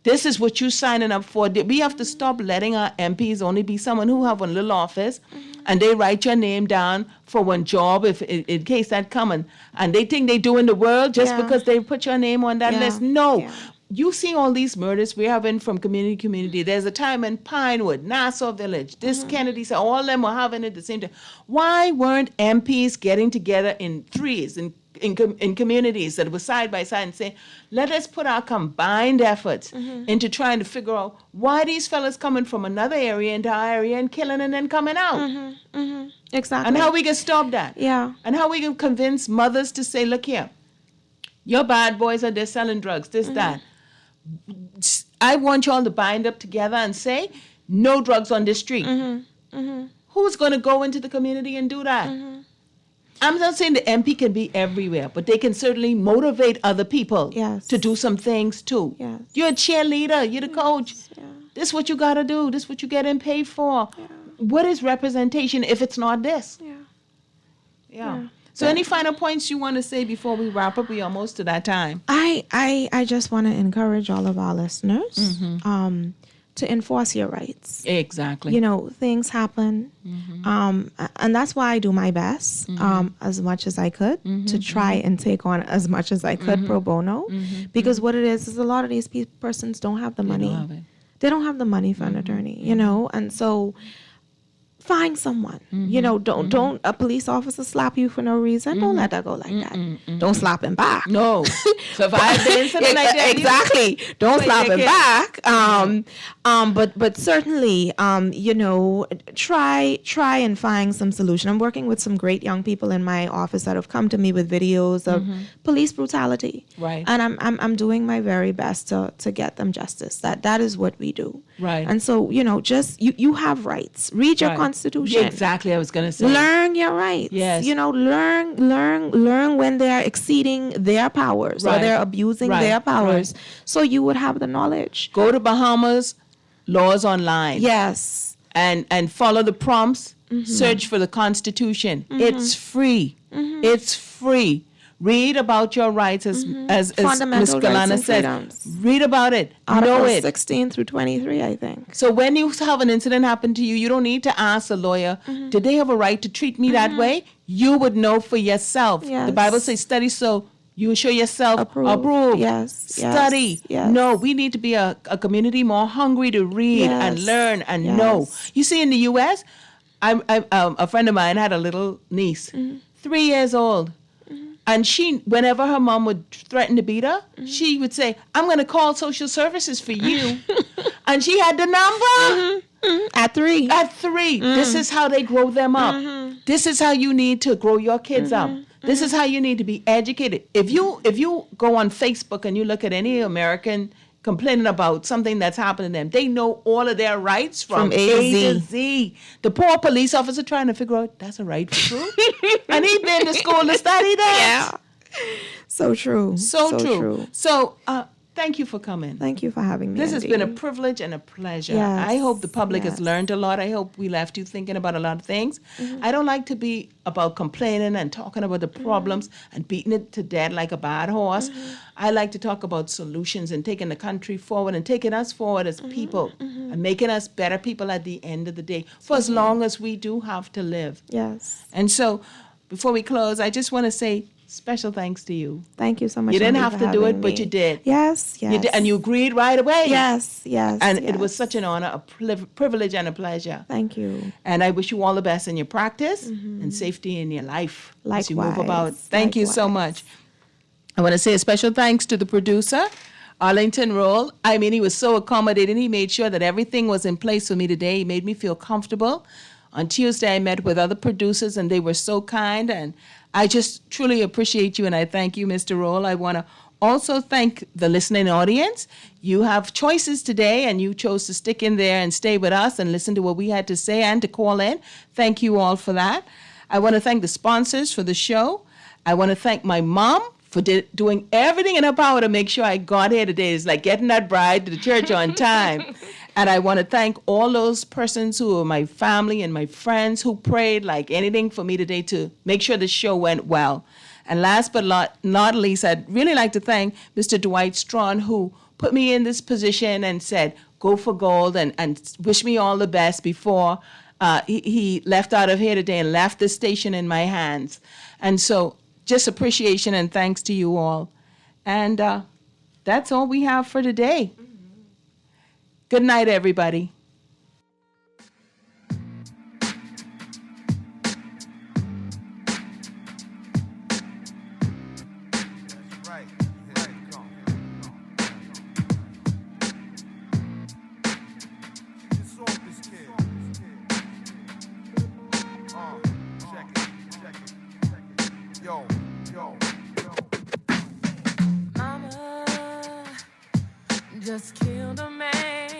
This is what you're signing up for. We have to stop letting our MPs only be someone who have one little office and they write your name down for one job if in case that coming. And they think they doing the world just because they put your name on that list. No. You see all these murders we're having from community to community. There's a time in Pinewood, Nassau Village, this Kennedy said, all of them were having it at the same time. Why weren't MPs getting together in threes, in communities that were side by side and saying, let us put our combined efforts into trying to figure out why these fellas coming from another area into our area and killing and then coming out. Exactly. And how we can stop that. Yeah. And how we can convince mothers to say, look here, your bad boys are there selling drugs, this, that. I want y'all to bind up together and say, no drugs on this street. Who's going to go into the community and do that? I'm not saying the MP can be everywhere, but they can certainly motivate other people to do some things too. You're a cheerleader, you're the coach. This is what you got to do. This is what you getting paid for. What is representation if it's not this? So any final points you want to say before we wrap up? We're almost to that time. I just want to encourage all of our listeners to enforce your rights. Exactly. You know, things happen. And that's why I do my best as much as I could to try and take on as much as I could pro bono. Because what it is a lot of these persons don't have the money. They don't have the money for an attorney, you know, and so find someone. You know, don't a police officer slap you for no reason. Don't let that go like that. Don't slap him back. No. So if I've been something like that, exactly. Don't slap him back. But certainly, you know, try and find some solution. I'm working with some great young people in my office that have come to me with videos of police brutality. Right. And I'm doing my very best to get them justice. That is what we do. Right. And so, you know, just you have rights. Read your Constitution. Exactly, I was going to say. Learn your rights. Yes. You know, learn when they're exceeding their powers or they're abusing their powers. So you would have the knowledge. Go to Bahamas, laws online. Yes. And follow the prompts. Search for the Constitution. It's free. It's free. Read about your rights as Ms. Galana said. Read about it. Know it. 16 through 23, I think. So when you have an incident happen to you, you don't need to ask a lawyer, did they have a right to treat me that way? You would know for yourself. Yes. The Bible says study so you show yourself approved. Yes. Study. Yes. No, we need to be a community more hungry to read and learn and know. You see, in the U.S., a friend of mine had a little niece, 3 years old. And she, whenever her mom would threaten to beat her, she would say, I'm going to call social services for you. And she had the number. At 3. At 3. This is how they grow them up. This is how you need to grow your kids up. This is how you need to be educated. If you go on Facebook and you look at any American complaining about something that's happening to them, they know all of their rights from A to Z. The poor police officer trying to figure out, that's a right for true. And he been to school to study that. Yeah. So true. So true. So thank you for coming. Thank you for having me. This has been a privilege and a pleasure. Yes. I hope the public has learned a lot. I hope we left you thinking about a lot of things. I don't like to be about complaining and talking about the problems and beating it to death like a bad horse. I like to talk about solutions and taking the country forward and taking us forward as people and making us better people at the end of the day for as long as we do have to live. Yes. And so before we close, I just want to say special thanks to you. Thank you so much. You didn't have to do it, but you did. Yes. You did, and you agreed right away. Yes. And it was such an honor, a privilege, and a pleasure. Thank you. And I wish you all the best in your practice and safety in your life as you move Likewise. about. Thank you so much. I want to say a special thanks to the producer, Arlington Roll. I mean, he was so accommodating. He made sure that everything was in place for me today. He made me feel comfortable. On Tuesday, I met with other producers, and they were so kind. And I just truly appreciate you, and I thank you, Mr. Roll. I want to also thank the listening audience. You have choices today, and you chose to stick in there and stay with us and listen to what we had to say and to call in. Thank you all for that. I want to thank the sponsors for the show. I want to thank my mom for doing everything in her power to make sure I got here today. It's like getting that bride to the church on time. And I want to thank all those persons who are my family and my friends who prayed like anything for me today to make sure the show went well. And last but not least, I'd really like to thank Mr. Dwight Strawn, who put me in this position and said, go for gold, and wish me all the best before he left out of here today and left the station in my hands. And so just appreciation and thanks to you all. And that's all we have for today. Good night, everybody. Just killed a man,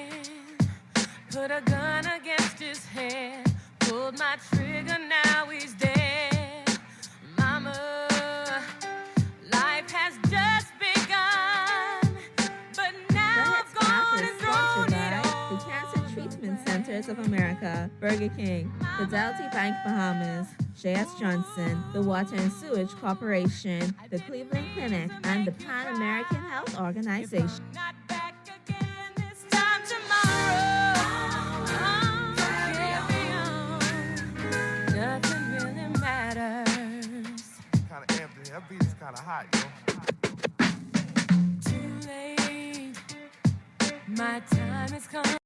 put a gun against his head, pulled my trigger, now he's dead. Mama, life has just begun, but now I've gone and thrown it all. The Cancer Treatment Centers of America, Burger King, Fidelity Bank Bahamas, J.S. Johnson, the Water and Sewage Corporation, the Cleveland Clinic, and the Pan American Health Organization. Nothing really matters. Kind of empty. That beat is kind of hot, yo. Too late. My time has come.